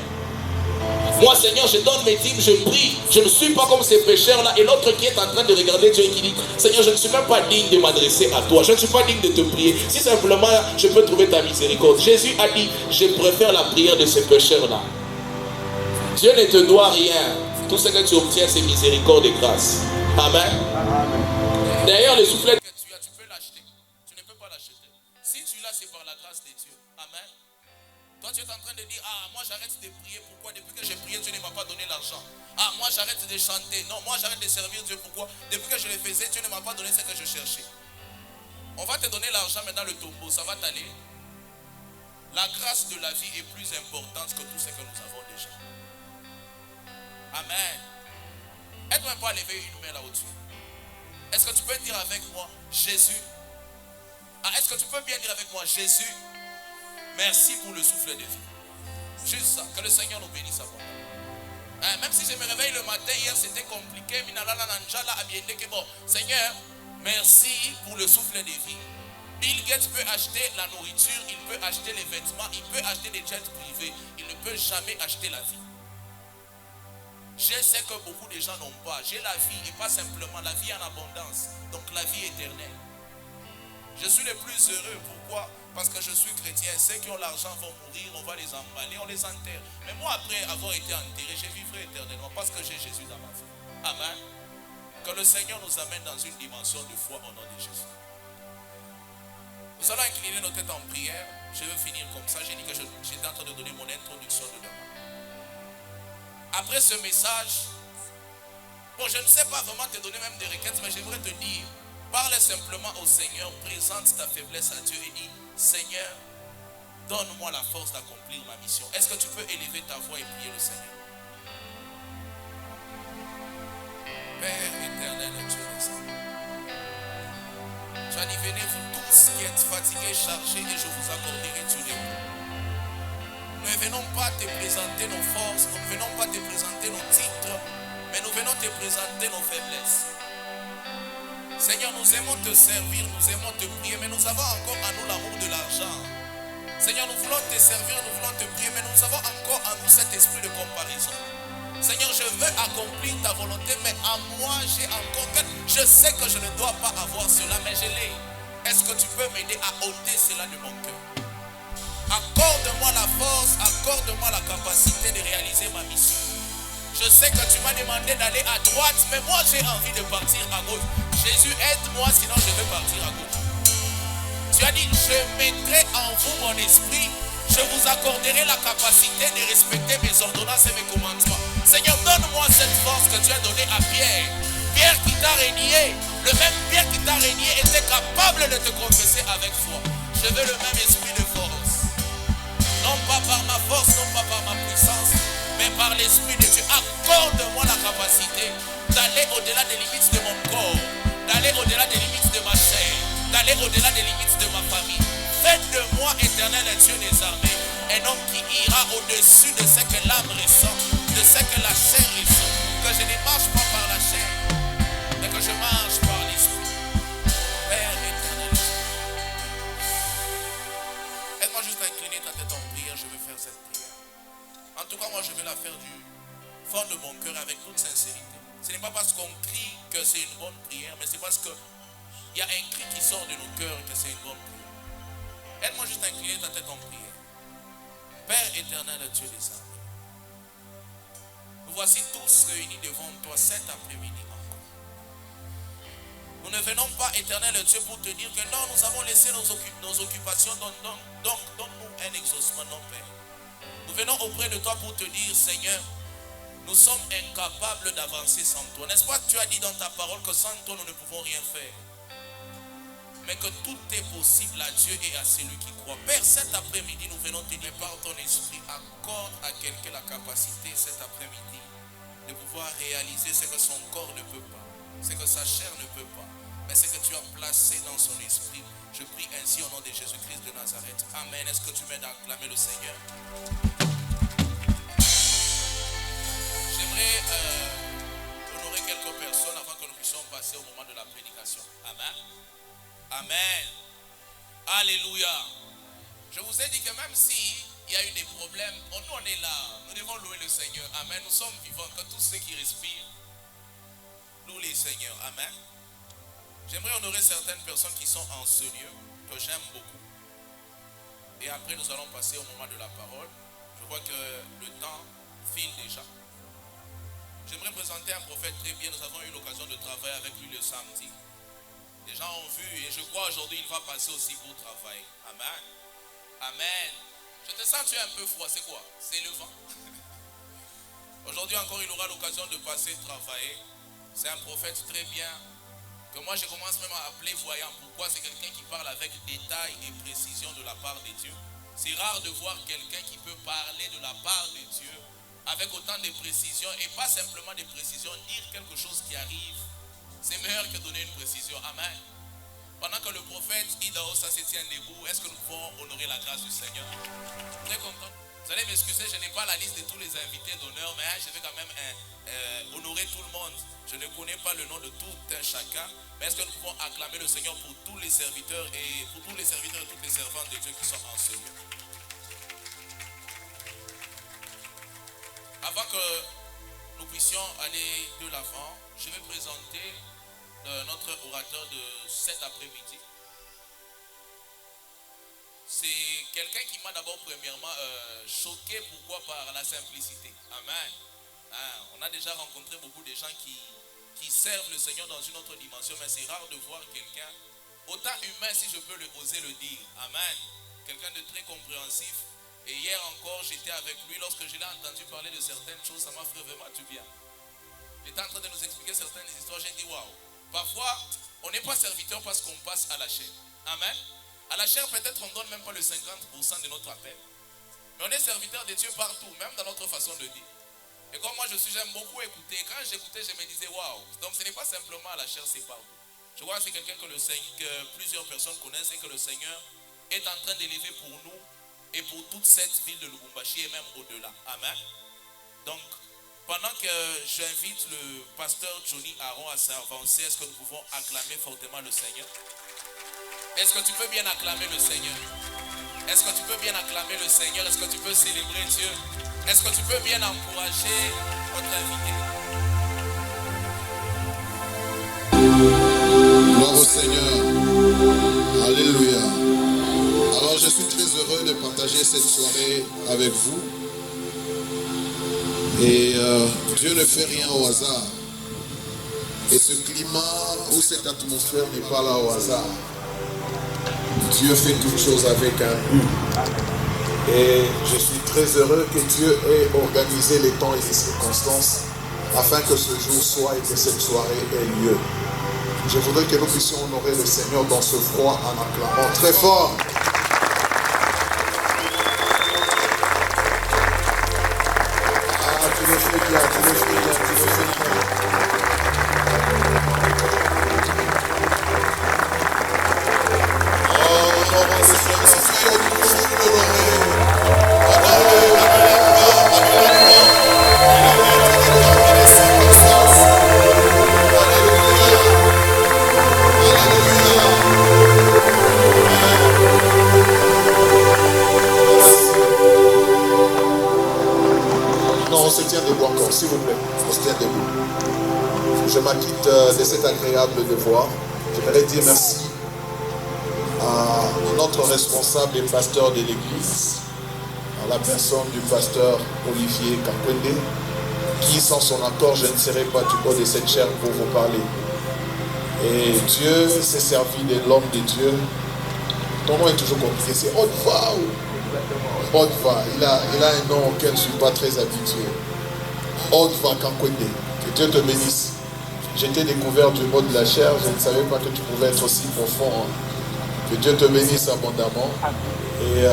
Moi, Seigneur, je donne mes dîmes, je prie. Je ne suis pas comme ces pécheurs-là. Et l'autre qui est en train de regarder Dieu et qui dit, Seigneur, je ne suis même pas digne de m'adresser à toi. Je ne suis pas digne de te prier. Si simplement je peux trouver ta miséricorde. Jésus a dit, je préfère la prière de ces pécheurs-là. Dieu ne te doit rien. Tout ce que tu obtiens, c'est miséricorde et grâce. Amen. D'ailleurs, le soufflet que tu as, tu peux l'acheter. Tu ne peux pas l'acheter. Si tu l'as, c'est par la grâce de Dieu. Amen. Toi, tu es en train de dire, ah, moi j'arrête de prier. Pourquoi? Depuis que j'ai prié, Dieu ne m'a pas donné l'argent. Ah, moi j'arrête de chanter. Non, moi j'arrête de servir Dieu. Pourquoi? Depuis que je le faisais, Dieu ne m'a pas donné ce que je cherchais. On va te donner l'argent maintenant, le tombeau, ça va t'aller. La grâce de la vie est plus importante que tout ce que nous avons déjà. Amen. Aide-moi pas à lever une main là au-dessus. Est-ce que tu peux dire avec moi, Jésus? Ah, est-ce que tu peux bien dire avec moi, Jésus? Merci pour le souffle de vie. Juste ça, que le Seigneur nous bénisse à moi. Même si je me réveille le matin, hier c'était compliqué. Bon, Seigneur, merci pour le souffle de vie. Bill Gates peut acheter la nourriture, il peut acheter les vêtements, il peut acheter des jets privés. Il ne peut jamais acheter la vie. Je sais que beaucoup de gens n'ont pas. J'ai la vie et pas simplement la vie en abondance. Donc la vie éternelle. Je suis le plus heureux. Pourquoi? Parce que je suis chrétien. Ceux qui ont l'argent vont mourir, on va les emballer, on les enterre. Mais moi, après avoir été enterré, je vivrai éternellement parce que j'ai Jésus dans ma vie. Amen. Que le Seigneur nous amène dans une dimension de foi au nom de Jésus. Nous allons incliner nos têtes en prière. Je vais finir comme ça. J'ai dit que j'étais en train de donner mon introduction de demain. Après ce message, bon, je ne sais pas vraiment te donner même des requêtes, mais j'aimerais te dire, parle simplement au Seigneur, présente ta faiblesse à Dieu et dis, Seigneur, donne-moi la force d'accomplir ma mission. Est-ce que tu peux élever ta voix et prier le Seigneur? Père éternel et Dieu des armées, tu as dit, venez vous tous qui êtes fatigués, chargés, et je vous accorderai du repos. Nous ne venons pas te présenter nos forces, nous ne venons pas te présenter nos titres, mais nous venons te présenter nos faiblesses. Seigneur, nous aimons te servir, nous aimons te prier, mais nous avons encore à nous l'amour de l'argent. Seigneur, nous voulons te servir, nous voulons te prier, mais nous avons encore en nous cet esprit de comparaison. Seigneur, je veux accomplir ta volonté, mais à moi, j'ai encore que je sais que je ne dois pas avoir cela, mais je l'ai. Est-ce que tu peux m'aider à ôter cela de mon cœur? Accorde-moi la force, accorde-moi la capacité de réaliser ma mission. Je sais que tu m'as demandé d'aller à droite, mais moi j'ai envie de partir à gauche. Jésus, aide-moi, sinon je vais partir à gauche. Tu as dit, je mettrai en vous mon esprit, je vous accorderai la capacité de respecter mes ordonnances et mes commandements. Seigneur, donne-moi cette force que tu as donnée à Pierre. Pierre qui t'a régné, le même Pierre qui t'a régné était capable de te confesser avec foi. Je veux le même esprit de force. Non pas par ma force, non pas par ma puissance, mais par l'esprit de Dieu. Accorde-moi la capacité d'aller au-delà des limites de mon corps, d'aller au-delà des limites de ma chair, d'aller au-delà des limites de ma famille. Faites de moi, éternel Dieu des armées, un homme qui ira au-dessus de ce que l'âme ressent, de ce que la chair ressent. Que je ne marche pas par la chair, mais que je marche par l'esprit. Père éternel, aide-moi juste à incliner ta tête en prière, je vais faire cette prière. En tout cas, moi je vais la faire du fond de mon cœur avec toute sincérité. Ce n'est pas parce qu'on crie que c'est une bonne prière, mais c'est parce qu'il y a un cri qui sort de nos cœurs que c'est une bonne prière. Aide-moi juste à incliner ta tête en prière. Père éternel, Dieu des armées, nous voici tous réunis devant toi cet après-midi encore. Nous ne venons pas, éternel Dieu, pour te dire que non, nous avons laissé nos occupations, donc donne-nous un exaucement, non Père. Nous venons auprès de toi pour te dire, Seigneur, nous sommes incapables d'avancer sans toi. N'est-ce pas, tu as dit dans ta parole que sans toi, nous ne pouvons rien faire. Mais que tout est possible à Dieu et à celui qui croit. Père, cet après-midi, nous venons te dire par ton esprit, accorde à quelqu'un la capacité cet après-midi de pouvoir réaliser ce que son corps ne peut pas, ce que sa chair ne peut pas, mais ce que tu as placé dans son esprit. Je prie ainsi au nom de Jésus-Christ de Nazareth. Amen. Est-ce que tu m'aides à acclamer le Seigneur? J'aimerais honorer quelques personnes avant que nous puissions passer au moment de la prédication. Amen. Amen. Alléluia. Je vous ai dit que même s'il y a eu des problèmes, nous on est là. Nous devons louer le Seigneur. Amen. Nous sommes vivants. Que tous ceux qui respirent louent le Seigneur. Amen. J'aimerais honorer certaines personnes qui sont en ce lieu, que j'aime beaucoup. Et après nous allons passer au moment de la parole. Je vois que le temps file déjà. J'aimerais présenter un prophète très bien. Nous avons eu l'occasion de travailler avec lui le samedi. Les gens ont vu et je crois aujourd'hui il va passer aussi pour travailler. Amen. Amen. Je te sens, tu es un peu froid. C'est quoi? C'est le vent. Aujourd'hui encore il aura l'occasion de passer travailler. C'est un prophète très bien. Que moi je commence même à appeler voyant. Pourquoi? C'est quelqu'un qui parle avec détail et précision de la part de Dieu. C'est rare de voir quelqu'un qui peut parler de la part de Dieu avec autant de précision et pas simplement de précision, dire quelque chose qui arrive. C'est meilleur que donner une précision. Amen. Pendant que le prophète Idaosa se tient debout, est-ce que nous pouvons honorer la grâce du Seigneur? Très content. Vous allez m'excuser, je n'ai pas la liste de tous les invités d'honneur, mais je vais quand même honorer tout le monde. Je ne connais pas le nom de tout un chacun, mais est-ce que nous pouvons acclamer le Seigneur pour tous les serviteurs et pour tous les serviteurs et toutes les servantes de Dieu qui sont en ce lieu? Avant que nous puissions aller de l'avant, je vais présenter notre orateur de cet après-midi. C'est quelqu'un qui m'a d'abord premièrement choqué. Pourquoi? Par la simplicité. Amen. On a déjà rencontré beaucoup de gens qui servent le Seigneur dans une autre dimension, mais c'est rare de voir quelqu'un autant humain, si je peux oser le dire. Amen. Quelqu'un de très compréhensif. Et hier encore, j'étais avec lui. Lorsque je l'ai entendu parler de certaines choses, ça m'a fait vraiment du bien. Il était en train de nous expliquer certaines histoires. J'ai dit waouh. Parfois, on n'est pas serviteur parce qu'on passe à la chaîne. Amen. À la chair, peut-être on ne donne même pas le 50% de notre appel. Mais on est serviteur de Dieu partout, même dans notre façon de dire. Et comme moi j'aime beaucoup écouter, quand j'écoutais, je me disais waouh. Donc ce n'est pas simplement à la chair, c'est partout. Je vois que c'est quelqu'un que plusieurs personnes connaissent et que le Seigneur est en train d'élever pour nous et pour toute cette ville de Lubumbashi et même au-delà. Amen. Donc, pendant que j'invite le pasteur Johnny Aaron à s'avancer, est-ce que nous pouvons acclamer fortement le Seigneur? Est-ce que tu peux bien acclamer le Seigneur? Est-ce que tu peux bien acclamer le Seigneur? Est-ce que tu peux célébrer Dieu? Est-ce que tu peux bien encourager notre invité? Gloire au Seigneur. Alléluia. Alors je suis très heureux de partager cette soirée avec vous. Et Dieu ne fait rien au hasard. Et ce climat ou cette atmosphère n'est pas là au hasard. Dieu fait toutes choses avec un but. Et je suis très heureux que Dieu ait organisé les temps et les circonstances afin que ce jour soit et que cette soirée ait lieu. Je voudrais que nous puissions honorer le Seigneur dans ce froid en acclamant très fort. Ah, tu le fais bien, tu le fais bien, tu le fais bien. Oh, honorons le Seigneur, soyons nous l'honorer. Non, on se tient debout encore, s'il vous plaît. On se tient debout. Je m'acquitte de cet agréable devoir. J'aimerais dire merci à notre responsable et pasteur de l'église, à la personne du pasteur Olivier Kakwende, qui sans son accord, je ne serais pas du haut de cette chair pour vous parler. Et Dieu s'est servi de l'homme de Dieu. Ton nom est toujours compliqué, c'est Odva ou Odva. Il a un nom auquel je ne suis pas très habitué. Odva Kakwende. Que Dieu te bénisse. J'étais découvert du mot de la chair, je ne savais pas que tu pouvais être aussi profond. Que Dieu te bénisse abondamment. Et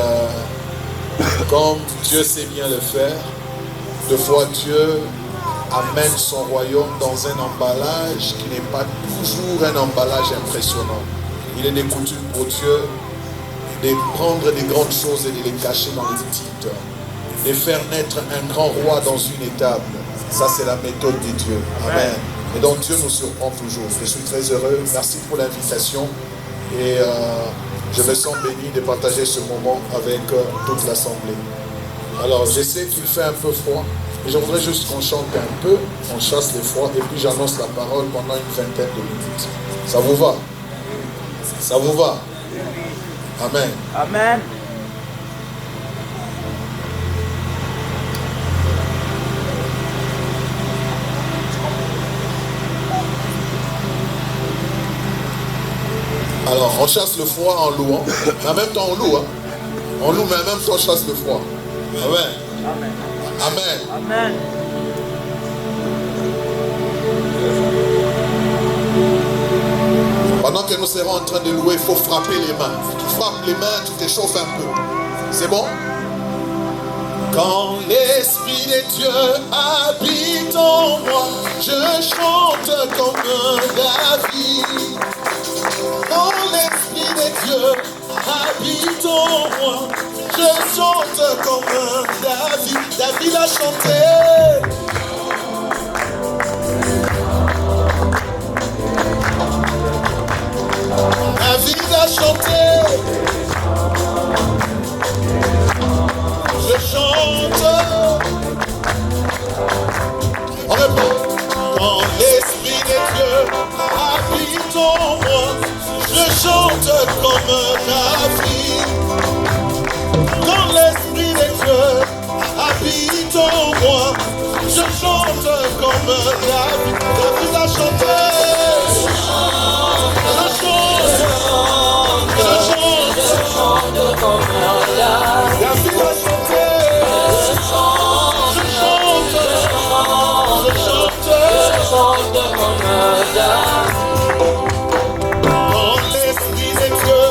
comme Dieu sait bien le faire, de fois Dieu amène son royaume dans un emballage qui n'est pas toujours un emballage impressionnant. Il est des coutumes pour Dieu de prendre des grandes choses et de les cacher dans les petites. De faire naître un grand roi dans une étable. Ça, c'est la méthode de Dieu. Amen. Et donc Dieu nous surprend toujours. Je suis très heureux. Merci pour l'invitation. Et je me sens béni de partager ce moment avec toute l'assemblée. Alors, je sais qu'il fait un peu froid. Et je voudrais juste qu'on chante un peu. On chasse les froids. Et puis j'annonce la parole pendant une vingtaine de minutes. Ça vous va? Ça vous va? Amen. Amen. Alors, on chasse le froid en louant. Mais en même temps, on loue. Hein? On loue, mais en même temps, on chasse le froid. Amen. Amen. Amen. Amen. Pendant que nous serons en train de louer, il faut frapper les mains. Tu frappes les mains, tu t'échauffes un peu. C'est bon? Quand l'Esprit de Dieu habite en moi, je chante comme David. Quand l'Esprit de Dieu habite en moi, je chante comme David. David a chanté. David a chanté. Je chante. On répond. Quand l'Esprit de Dieu habite en moi, je chante comme David. Quand l'Esprit de Dieu habite en moi, je chante comme David. David a chanté. Je chante comme David. David a chanté. Je chante comme David. Quand l'Esprit de Dieu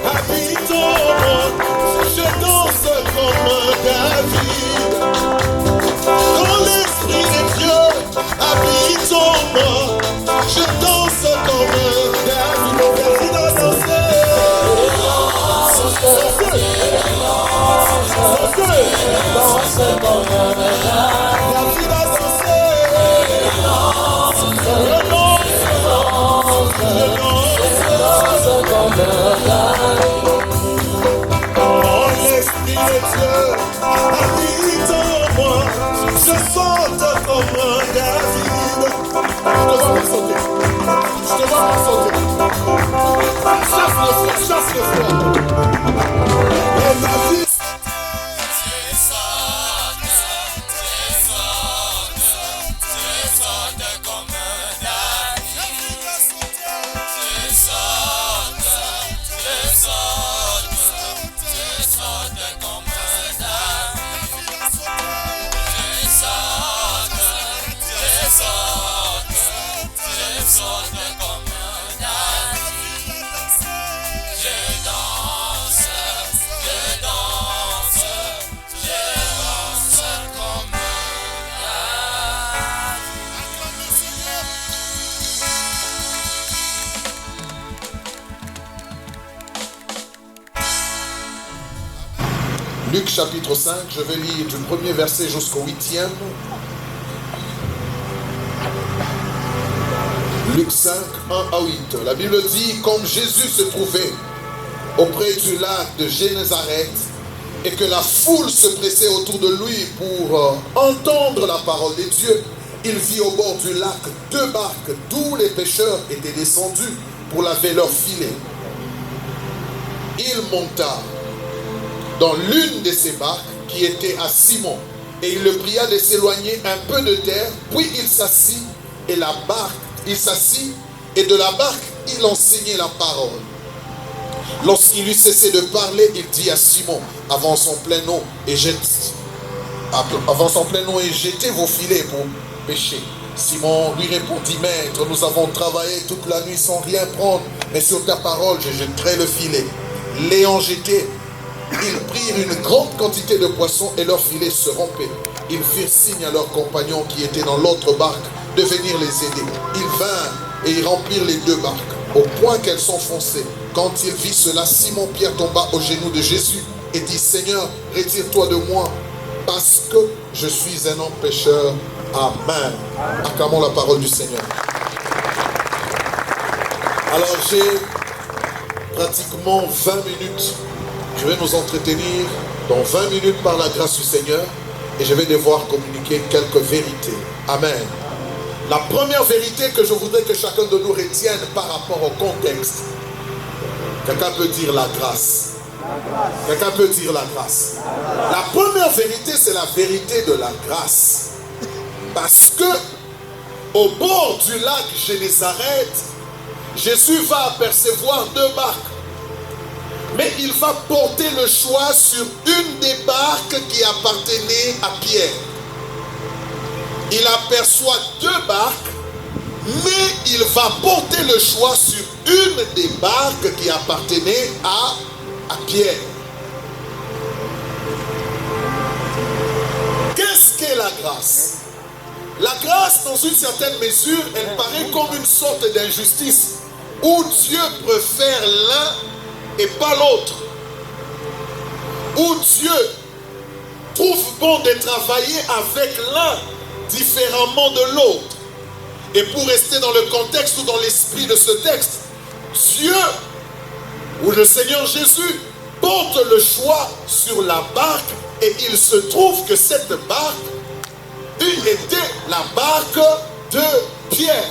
habite David a dansé. Le danse comme oh, l'esprit de Dieu habite en moi. Je saute comme un David. Je te vois pas sauter. Je te vois pas sauter. Chasse le froid. Et David. Luc chapitre 5, je vais lire du premier verset jusqu'au 8e. Luc 5, 1 à 8. La Bible dit, comme Jésus se trouvait auprès du lac de Génézareth et que la foule se pressait autour de lui pour entendre la parole de Dieu, il vit au bord du lac 2 barques d'où les pêcheurs étaient descendus pour laver leurs filets. Il monta dans l'une de ces barques qui était à Simon, et il le pria de s'éloigner un peu de terre, puis il s'assit, et de la barque il enseignait la parole. Lorsqu'il eut cessé de parler, il dit à Simon, avance en plein eau et jetez vos filets pour pêcher. Simon lui répondit, maître, nous avons travaillé toute la nuit sans rien prendre, mais sur ta parole je jetterai le filet. L'ayant jeté, ils prirent une grande quantité de poissons et leurs filets se rompaient. Ils firent signe à leurs compagnons qui étaient dans l'autre barque de venir les aider. Ils vinrent et ils remplirent les 2 barques, au point qu'elles s'enfonçaient. Quand il vit cela, Simon-Pierre tomba aux genoux de Jésus et dit, Seigneur, retire-toi de moi, parce que je suis un homme pécheur. Amen. Acclamons la parole du Seigneur. Alors j'ai pratiquement 20 minutes. Je vais nous entretenir dans 20 minutes par la grâce du Seigneur et je vais devoir communiquer quelques vérités. Amen. La première vérité que je voudrais que chacun de nous retienne par rapport au contexte. Quelqu'un peut dire la grâce. Quelqu'un peut dire la grâce. La première vérité, c'est la vérité de la grâce. Parce que au bord du lac Génézareth, Jésus va apercevoir 2 barques. Mais il va porter le choix sur une des barques qui appartenait à Pierre. Il aperçoit 2 barques, mais il va porter le choix sur une des barques qui appartenait à Pierre. Qu'est-ce qu'est la grâce? La grâce, dans une certaine mesure, elle paraît comme une sorte d'injustice où Dieu préfère l'un et pas l'autre, où Dieu trouve bon de travailler avec l'un différemment de l'autre. Et pour rester dans le contexte ou dans l'esprit de ce texte, Dieu ou le Seigneur Jésus porte le choix sur la barque et il se trouve que cette barque était la barque de Pierre.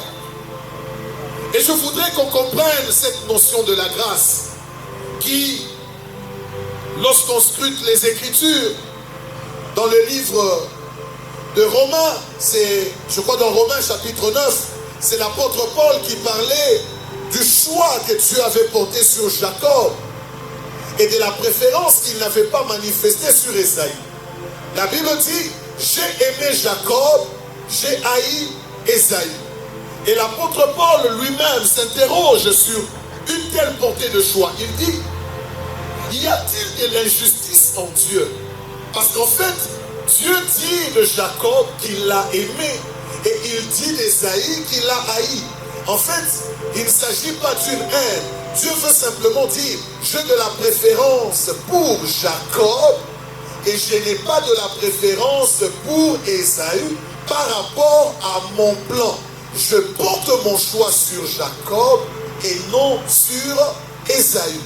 Et je voudrais qu'on comprenne cette notion de la grâce qui, lorsqu'on scrute les Écritures, dans le livre de Romains, c'est, je crois dans Romains chapitre 9, c'est l'apôtre Paul qui parlait du choix que Dieu avait porté sur Jacob et de la préférence qu'il n'avait pas manifestée sur Ésaïe. La Bible dit, j'ai aimé Jacob, j'ai haï Ésaïe. Et l'apôtre Paul lui-même s'interroge sur une telle portée de choix. Il dit, y a-t-il de l'injustice en Dieu? Parce qu'en fait, Dieu dit de Jacob qu'il l'a aimé et il dit d'Ésaïe qu'il l'a haï. En fait, il ne s'agit pas d'une haine. Dieu veut simplement dire, j'ai de la préférence pour Jacob et je n'ai pas de la préférence pour Ésaü par rapport à mon plan. Je porte mon choix sur Jacob et non sur Ésaü.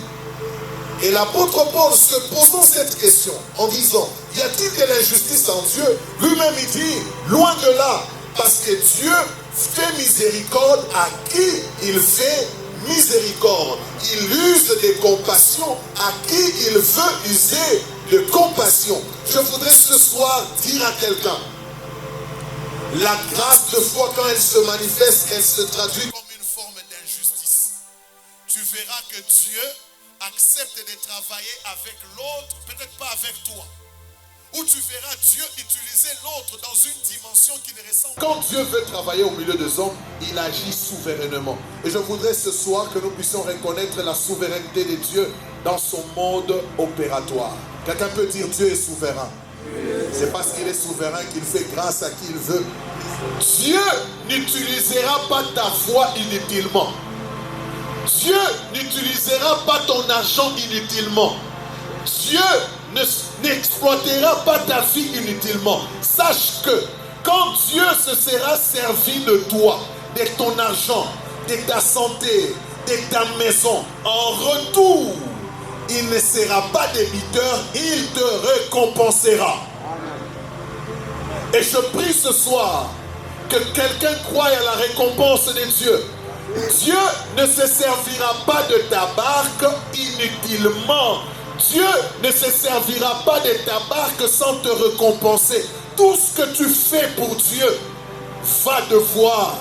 Et l'apôtre Paul se posant cette question en disant, y a-t-il de l'injustice en Dieu? Lui-même il dit, loin de là, parce que Dieu fait miséricorde à qui il fait miséricorde. Il use de compassion à qui il veut user de compassion. Je voudrais ce soir dire à quelqu'un, la grâce de foi, quand elle se manifeste, elle se traduit comme une forme d'injustice. Tu verras que Dieu accepte de travailler avec l'autre, peut-être pas avec toi. Ou tu verras Dieu utiliser l'autre dans une dimension qui ne ressemble pas. Quand Dieu veut travailler au milieu des hommes, il agit souverainement. Et je voudrais ce soir que nous puissions reconnaître la souveraineté de Dieu dans son mode opératoire. Quelqu'un peut dire Dieu est souverain. C'est parce qu'il est souverain qu'il fait grâce à qui il veut. Dieu n'utilisera pas ta foi inutilement. Dieu n'utilisera pas ton argent inutilement. Dieu n'exploitera pas ta vie inutilement. Sache que quand Dieu se sera servi de toi, de ton argent, de ta santé, de ta maison, en retour, il ne sera pas débiteur, il te récompensera. Et je prie ce soir que quelqu'un croie à la récompense de Dieu. Dieu ne se servira pas de ta barque inutilement. Dieu ne se servira pas de ta barque sans te récompenser. Tout ce que tu fais pour Dieu va devoir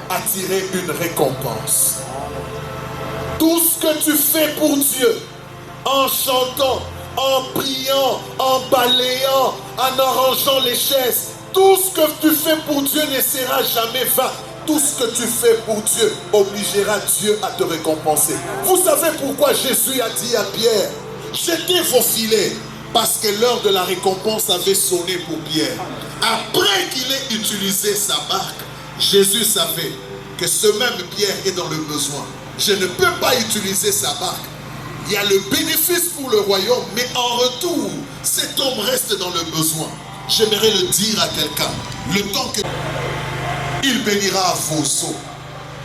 attirer une récompense. Tout ce que tu fais pour Dieu, en chantant, en priant, en balayant, en arrangeant les chaises, tout ce que tu fais pour Dieu ne sera jamais vain. Tout ce que tu fais pour Dieu obligera Dieu à te récompenser. Vous savez pourquoi Jésus a dit à Pierre, jetez vos filets, parce que l'heure de la récompense avait sonné pour Pierre. Après qu'il ait utilisé sa barque, Jésus savait que ce même Pierre est dans le besoin. Je ne peux pas utiliser sa barque. Il y a le bénéfice pour le royaume, mais en retour, cet homme reste dans le besoin. J'aimerais le dire à quelqu'un, le temps que il bénira vos eaux,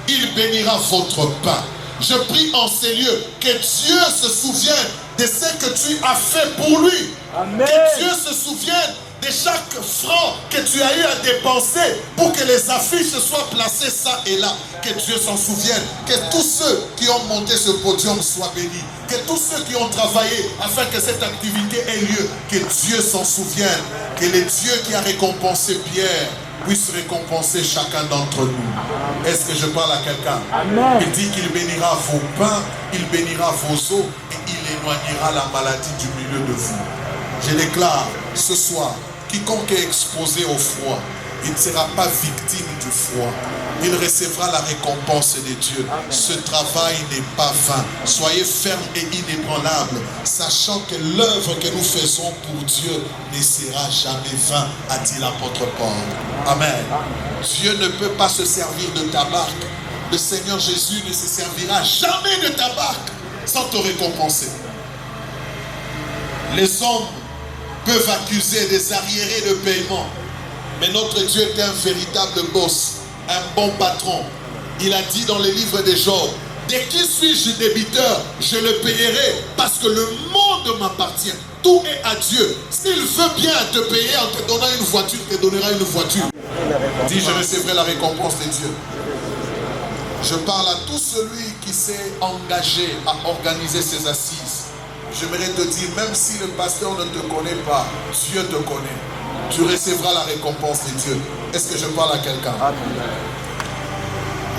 il bénira votre pain. Je prie en ces lieux que Dieu se souvienne de ce que tu as fait pour lui. Amen. Que Dieu se souvienne de chaque franc que tu as eu à dépenser pour que les affiches soient placées ça et là. Que Dieu s'en souvienne. Que tous ceux qui ont monté ce podium soient bénis. Que tous ceux qui ont travaillé afin que cette activité ait lieu, que Dieu s'en souvienne. Que le Dieu qui a récompensé Pierre puisse récompenser chacun d'entre nous. Est-ce que je parle à quelqu'un? Il dit qu'il bénira vos pains, il bénira vos eaux et il éloignera la maladie du milieu de vous. Je déclare ce soir, quiconque est exposé au froid, il ne sera pas victime du froid. Il recevra la récompense de Dieu. Ce travail n'est pas vain. Soyez fermes et inébranlables, sachant que l'œuvre que nous faisons pour Dieu ne sera jamais vain, a dit l'apôtre Paul. Amen. Dieu ne peut pas se servir de ta barque. Le Seigneur Jésus ne se servira jamais de ta barque sans te récompenser. Les hommes peuvent accuser des arriérés de paiement, mais notre Dieu est un véritable boss, un bon patron. Il a dit dans les livres de Job, de qui suis-je débiteur? Je le payerai parce que le monde m'appartient. Tout est à Dieu. S'il veut bien te payer en te donnant une voiture, il te donnera une voiture. Dis, je recevrai la récompense de Dieu. Je parle à tout celui qui s'est engagé à organiser ses assises. J'aimerais te dire, même si le pasteur ne te connaît pas, Dieu te connaît. Tu recevras la récompense de Dieu. Est-ce que je parle à quelqu'un?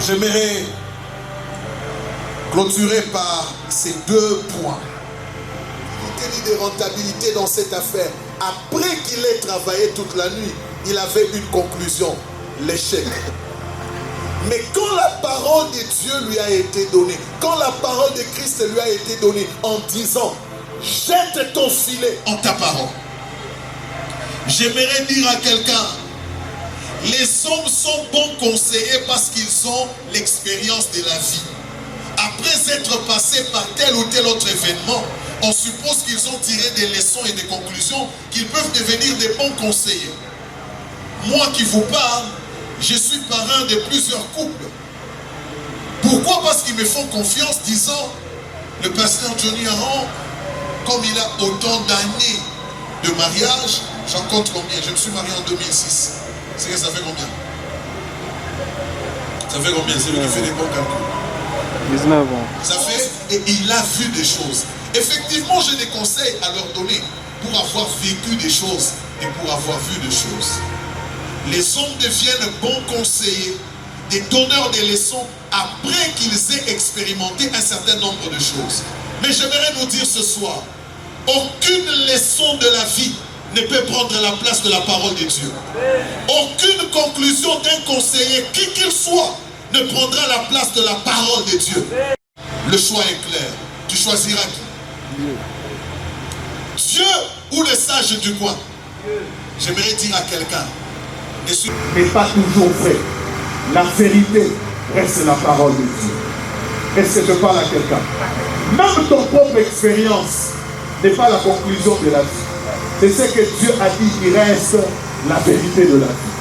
J'aimerais clôturer par ces deux points. Il y a de rentabilité dans cette affaire. Après qu'il ait travaillé toute la nuit, il avait une conclusion, l'échec. Mais quand la parole de Dieu lui a été donnée, quand la parole de Christ lui a été donnée en disant, jette ton filet en ta parole. J'aimerais dire à quelqu'un, les hommes sont bons conseillers parce qu'ils ont l'expérience de la vie. Après être passés par tel ou tel autre événement, on suppose qu'ils ont tiré des leçons et des conclusions, qu'ils peuvent devenir des bons conseillers. Moi qui vous parle, je suis parrain de plusieurs couples. Pourquoi? Parce qu'ils me font confiance, disant, le pasteur Johnny Aron, comme il a autant d'années de mariage, j'en compte combien? Je me suis marié en 2006. C'est que ça fait combien? Ça fait combien? C'est lui qui fait des bons calculs. 19 ans. Ça fait, et il a vu des choses. Effectivement, j'ai des conseils à leur donner pour avoir vécu des choses et pour avoir vu des choses. Les hommes deviennent bons conseillers, des donneurs de leçons après qu'ils aient expérimenté un certain nombre de choses. Mais j'aimerais nous dire ce soir, aucune leçon de la vie ne peut prendre la place de la parole de Dieu. Aucune conclusion d'un conseiller, qui qu'il soit, ne prendra la place de la parole de Dieu. Le choix est clair. Tu choisiras qui? Dieu ou le sage du coin? J'aimerais dire à quelqu'un, n'est pas toujours vrai. La vérité reste la parole de Dieu. Est-ce que je parle à quelqu'un? Même ton propre expérience n'est pas la conclusion de la vie. C'est ce que Dieu a dit, il reste la vérité de la vie.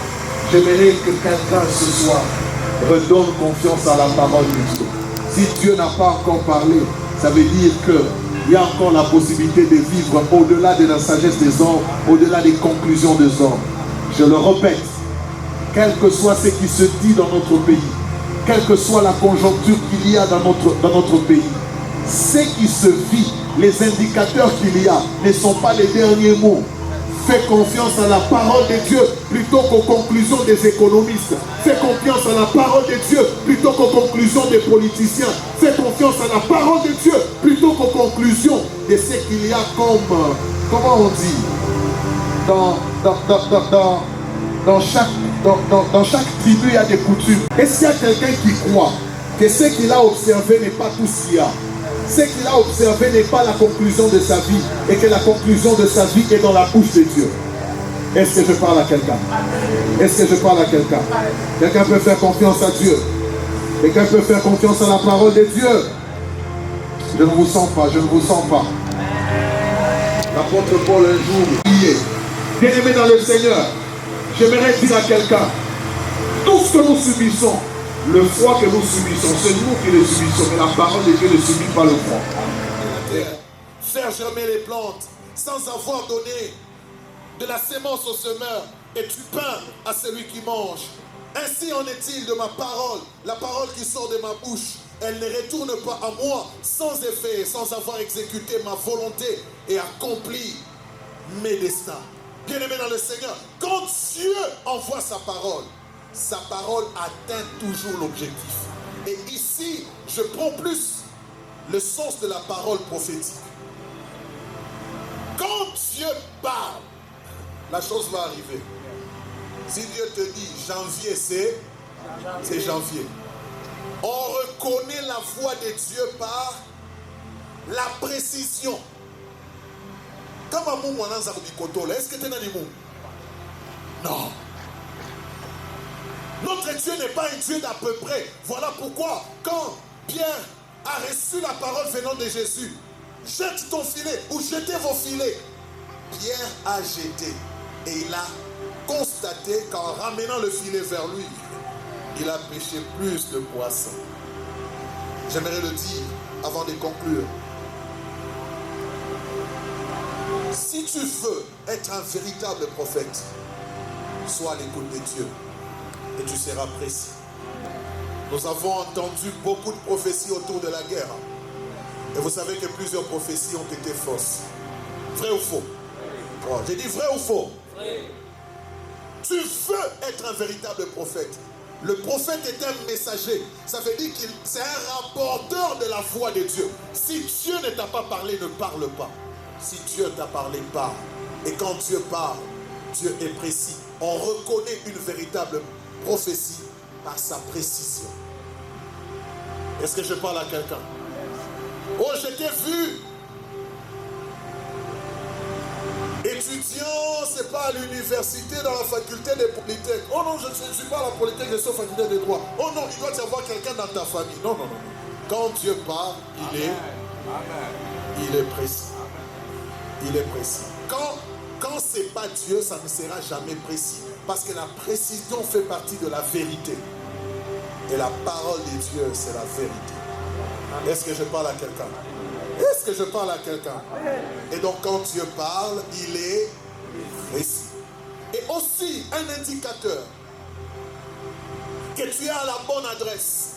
J'aimerais que quelqu'un ce soir redonne confiance à la parole de Dieu. Si Dieu n'a pas encore parlé, ça veut dire qu'il y a encore la possibilité de vivre au-delà de la sagesse des hommes, au-delà des conclusions des hommes. Je le répète, quel que soit ce qui se dit dans notre pays, quelle que soit la conjoncture qu'il y a dans notre pays, ce qui se vit, les indicateurs qu'il y a ne sont pas les derniers mots. Fais confiance à la parole de Dieu plutôt qu'aux conclusions des économistes. Fais confiance à la parole de Dieu plutôt qu'aux conclusions des politiciens. Fais confiance à la parole de Dieu plutôt qu'aux conclusions de ce qu'il y a comme, comment on dit, dans chaque tribu, il y a des coutumes. Est-ce qu'il y a quelqu'un qui croit que ce qu'il a observé n'est pas tout ce qu'il y a? Ce qu'il a observé n'est pas la conclusion de sa vie, et que la conclusion de sa vie est dans la bouche de Dieu. Est-ce que je parle à quelqu'un? Est-ce que je parle à quelqu'un? Quelqu'un peut faire confiance à Dieu? Quelqu'un peut faire confiance à la parole de Dieu? Je ne vous sens pas, je ne vous sens pas. L'apôtre Paul un jour priait. Bien-aimé dans le Seigneur, j'aimerais dire à quelqu'un, tout ce que nous subissons, le froid que nous subissons, c'est nous qui le subissons, mais la parole de Dieu ne subit pas le froid. Faire germer les plantes sans avoir donné de la sémence au semeur, et tu peins à celui qui mange. Ainsi en est-il de ma parole, la parole qui sort de ma bouche. Elle ne retourne pas à moi sans effet, sans avoir exécuté ma volonté et accompli mes destins. Bien-aimé dans le Seigneur, quand Dieu envoie sa parole atteint toujours l'objectif. Et ici, je prends plus le sens de la parole prophétique. Quand Dieu parle, la chose va arriver. Si Dieu te dit janvier, c'est janvier. On reconnaît la voix de Dieu par la précision. Est-ce que tu es dans les mots? Non. Notre Dieu n'est pas un Dieu d'à peu près. Voilà pourquoi, quand Pierre a reçu la parole venant de Jésus, jette ton filet ou jetez vos filets. Pierre a jeté et il a constaté qu'en ramenant le filet vers lui, il a pêché plus de poissons. J'aimerais le dire avant de conclure. Si tu veux être un véritable prophète, sois à l'écoute de Dieu et tu seras précis. Nous avons entendu beaucoup de prophéties autour de la guerre. Et vous savez que plusieurs prophéties ont été fausses. Vrai ou faux? Oh, j'ai dit vrai ou faux? Vrai. Tu veux être un véritable prophète. Le prophète est un messager. Ça veut dire qu'il c'est un rapporteur de la voix de Dieu. Si Dieu ne t'a pas parlé, ne parle pas. Si Dieu t'a parlé, parle. Et quand Dieu parle, Dieu est précis. On reconnaît une véritable prophétie par sa précision. Est-ce que je parle à quelqu'un? Oh, je t'ai vu étudiant, c'est pas à l'université, dans la faculté de Polytech. Oh non, je ne suis pas à la Polytech, je suis à la faculté de droit. Oh non, il doit y avoir quelqu'un dans ta famille. Non, non, non. Quand Dieu parle, il est précis. il est précis. Quand ce n'est pas Dieu, ça ne sera jamais précis. Parce que la précision fait partie de la vérité. Et la parole de Dieu, c'est la vérité. Est-ce que je parle à quelqu'un? Est-ce que je parle à quelqu'un? Et donc quand Dieu parle, il est précis. Et aussi un indicateur que tu es à la bonne adresse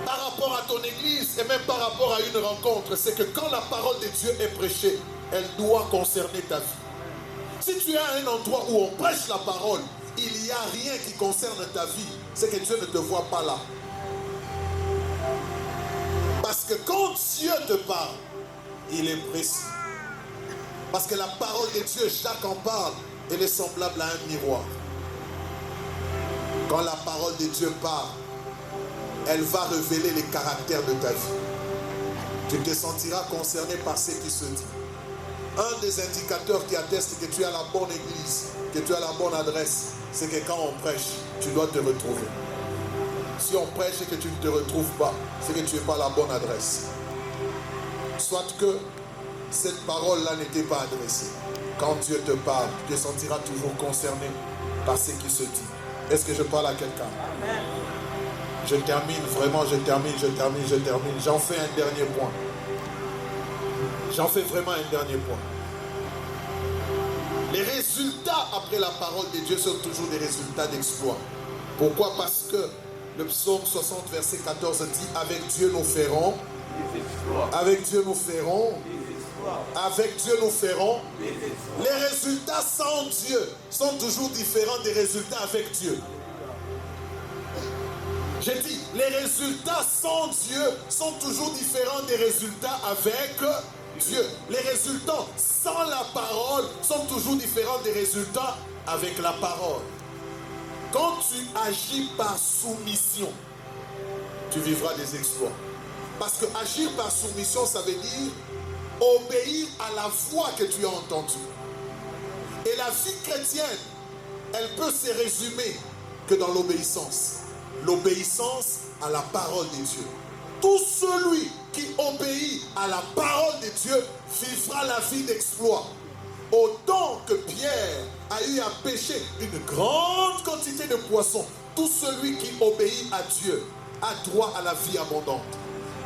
par rapport à ton église et même par rapport à une rencontre, c'est que quand la parole de Dieu est prêchée, elle doit concerner ta vie. Si tu es à un endroit où on prêche la parole, il n'y a rien qui concerne ta vie, c'est que Dieu ne te voit pas là. Parce que quand Dieu te parle, il est précis. Parce que la parole de Dieu, Jacques en parle, elle est semblable à un miroir. Quand la parole de Dieu parle, elle va révéler les caractères de ta vie. Tu te sentiras concerné par ce qui se dit. Un des indicateurs qui atteste que tu es à la bonne église, que tu es à la bonne adresse, c'est que quand on prêche, tu dois te retrouver. Si on prêche et que tu ne te retrouves pas, c'est que tu n'es pas à la bonne adresse. Soit que cette parole-là n'était pas adressée. Quand Dieu te parle, tu te sentiras toujours concerné par ce qui se dit. Est-ce que je parle à quelqu'un? Je termine, vraiment, je termine. J'en fais un dernier point. J'en fais vraiment un dernier point. Les résultats après la parole de Dieu sont toujours des résultats d'exploit. Pourquoi? Parce que le psaume 60, verset 14 dit: avec Dieu nous ferons, avec Dieu nous ferons, avec Dieu nous ferons. Les résultats sans Dieu sont toujours différents des résultats avec Dieu. J'ai dit, les résultats sans Dieu sont toujours différents des résultats avec Dieu. Les résultats sans la parole sont toujours différents des résultats avec la parole. Quand tu agis par soumission, tu vivras des exploits. Parce que agir par soumission, ça veut dire obéir à la voix que tu as entendue. Et la vie chrétienne, elle peut se résumer que dans l'obéissance. L'obéissance à la parole de Dieu. Tout celui qui obéit à la parole de Dieu vivra la vie d'exploit. Autant que Pierre a eu à pêcher une grande quantité de poissons, tout celui qui obéit à Dieu a droit à la vie abondante.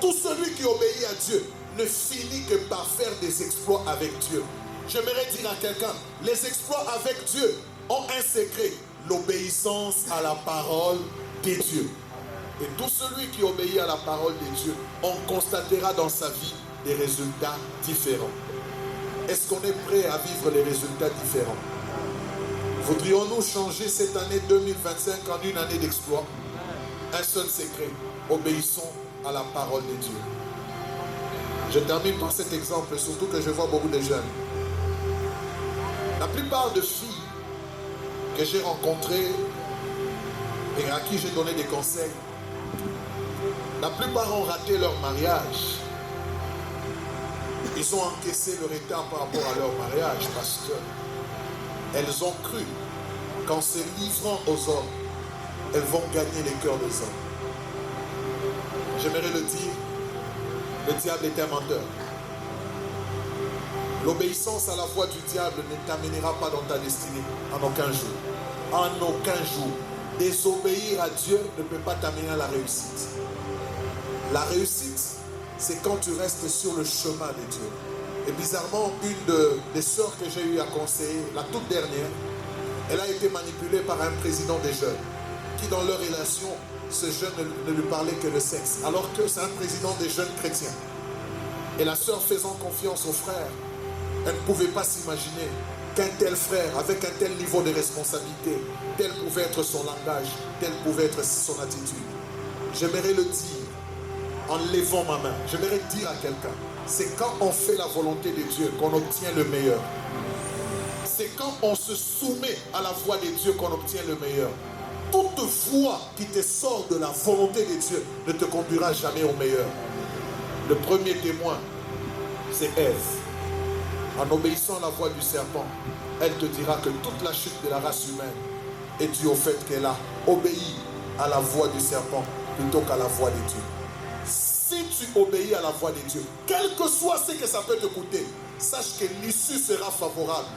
Tout celui qui obéit à Dieu ne finit que par faire des exploits avec Dieu. J'aimerais dire à quelqu'un, les exploits avec Dieu ont un secret, l'obéissance à la parole de Dieu. Et tout celui qui obéit à la parole de Dieu, on constatera dans sa vie des résultats différents. Est-ce qu'on est prêt à vivre les résultats différents? Voudrions-nous changer cette année 2025 en une année d'exploit? Un seul secret, obéissons à la parole de Dieu. Je termine par cet exemple, surtout que je vois beaucoup de jeunes. La plupart de filles que j'ai rencontrées et à qui j'ai donné des conseils, la plupart ont raté leur mariage. Ils ont encaissé le retard par rapport à leur mariage parce qu'elles ont cru qu'en se livrant aux hommes, elles vont gagner les cœurs des hommes. J'aimerais le dire, le diable est un menteur. L'obéissance à la voix du diable ne t'amènera pas dans ta destinée en aucun jour. En aucun jour. Désobéir à Dieu ne peut pas t'amener à la réussite. La réussite, c'est quand tu restes sur le chemin de Dieu. Et bizarrement, une des sœurs que j'ai eu à conseiller, la toute dernière, elle a été manipulée par un président des jeunes, qui dans leur relation, ce jeune ne lui parlait que de sexe, alors que c'est un président des jeunes chrétiens. Et la sœur faisant confiance au frère, elle ne pouvait pas s'imaginer qu'un tel frère, avec un tel niveau de responsabilité, tel pouvait être son langage, tel pouvait être son attitude. J'aimerais le dire, en levant ma main, j'aimerais dire à quelqu'un, c'est quand on fait la volonté de Dieu qu'on obtient le meilleur. C'est quand on se soumet à la voix de Dieu qu'on obtient le meilleur. Toute voix qui te sort de la volonté de Dieu ne te conduira jamais au meilleur. Le premier témoin, c'est Ève. En obéissant à la voix du serpent, elle te dira que toute la chute de la race humaine est due au fait qu'elle a obéi à la voix du serpent plutôt qu'à la voix de Dieu. Si tu obéis à la voix de Dieu, quel que soit ce que ça peut te coûter, sache que l'issue sera favorable.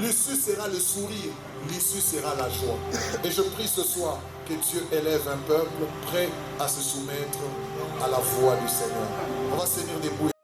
L'issue sera le sourire. L'issue sera la joie. Et je prie ce soir que Dieu élève un peuple prêt à se soumettre à la voix du Seigneur. On va se tenir debout.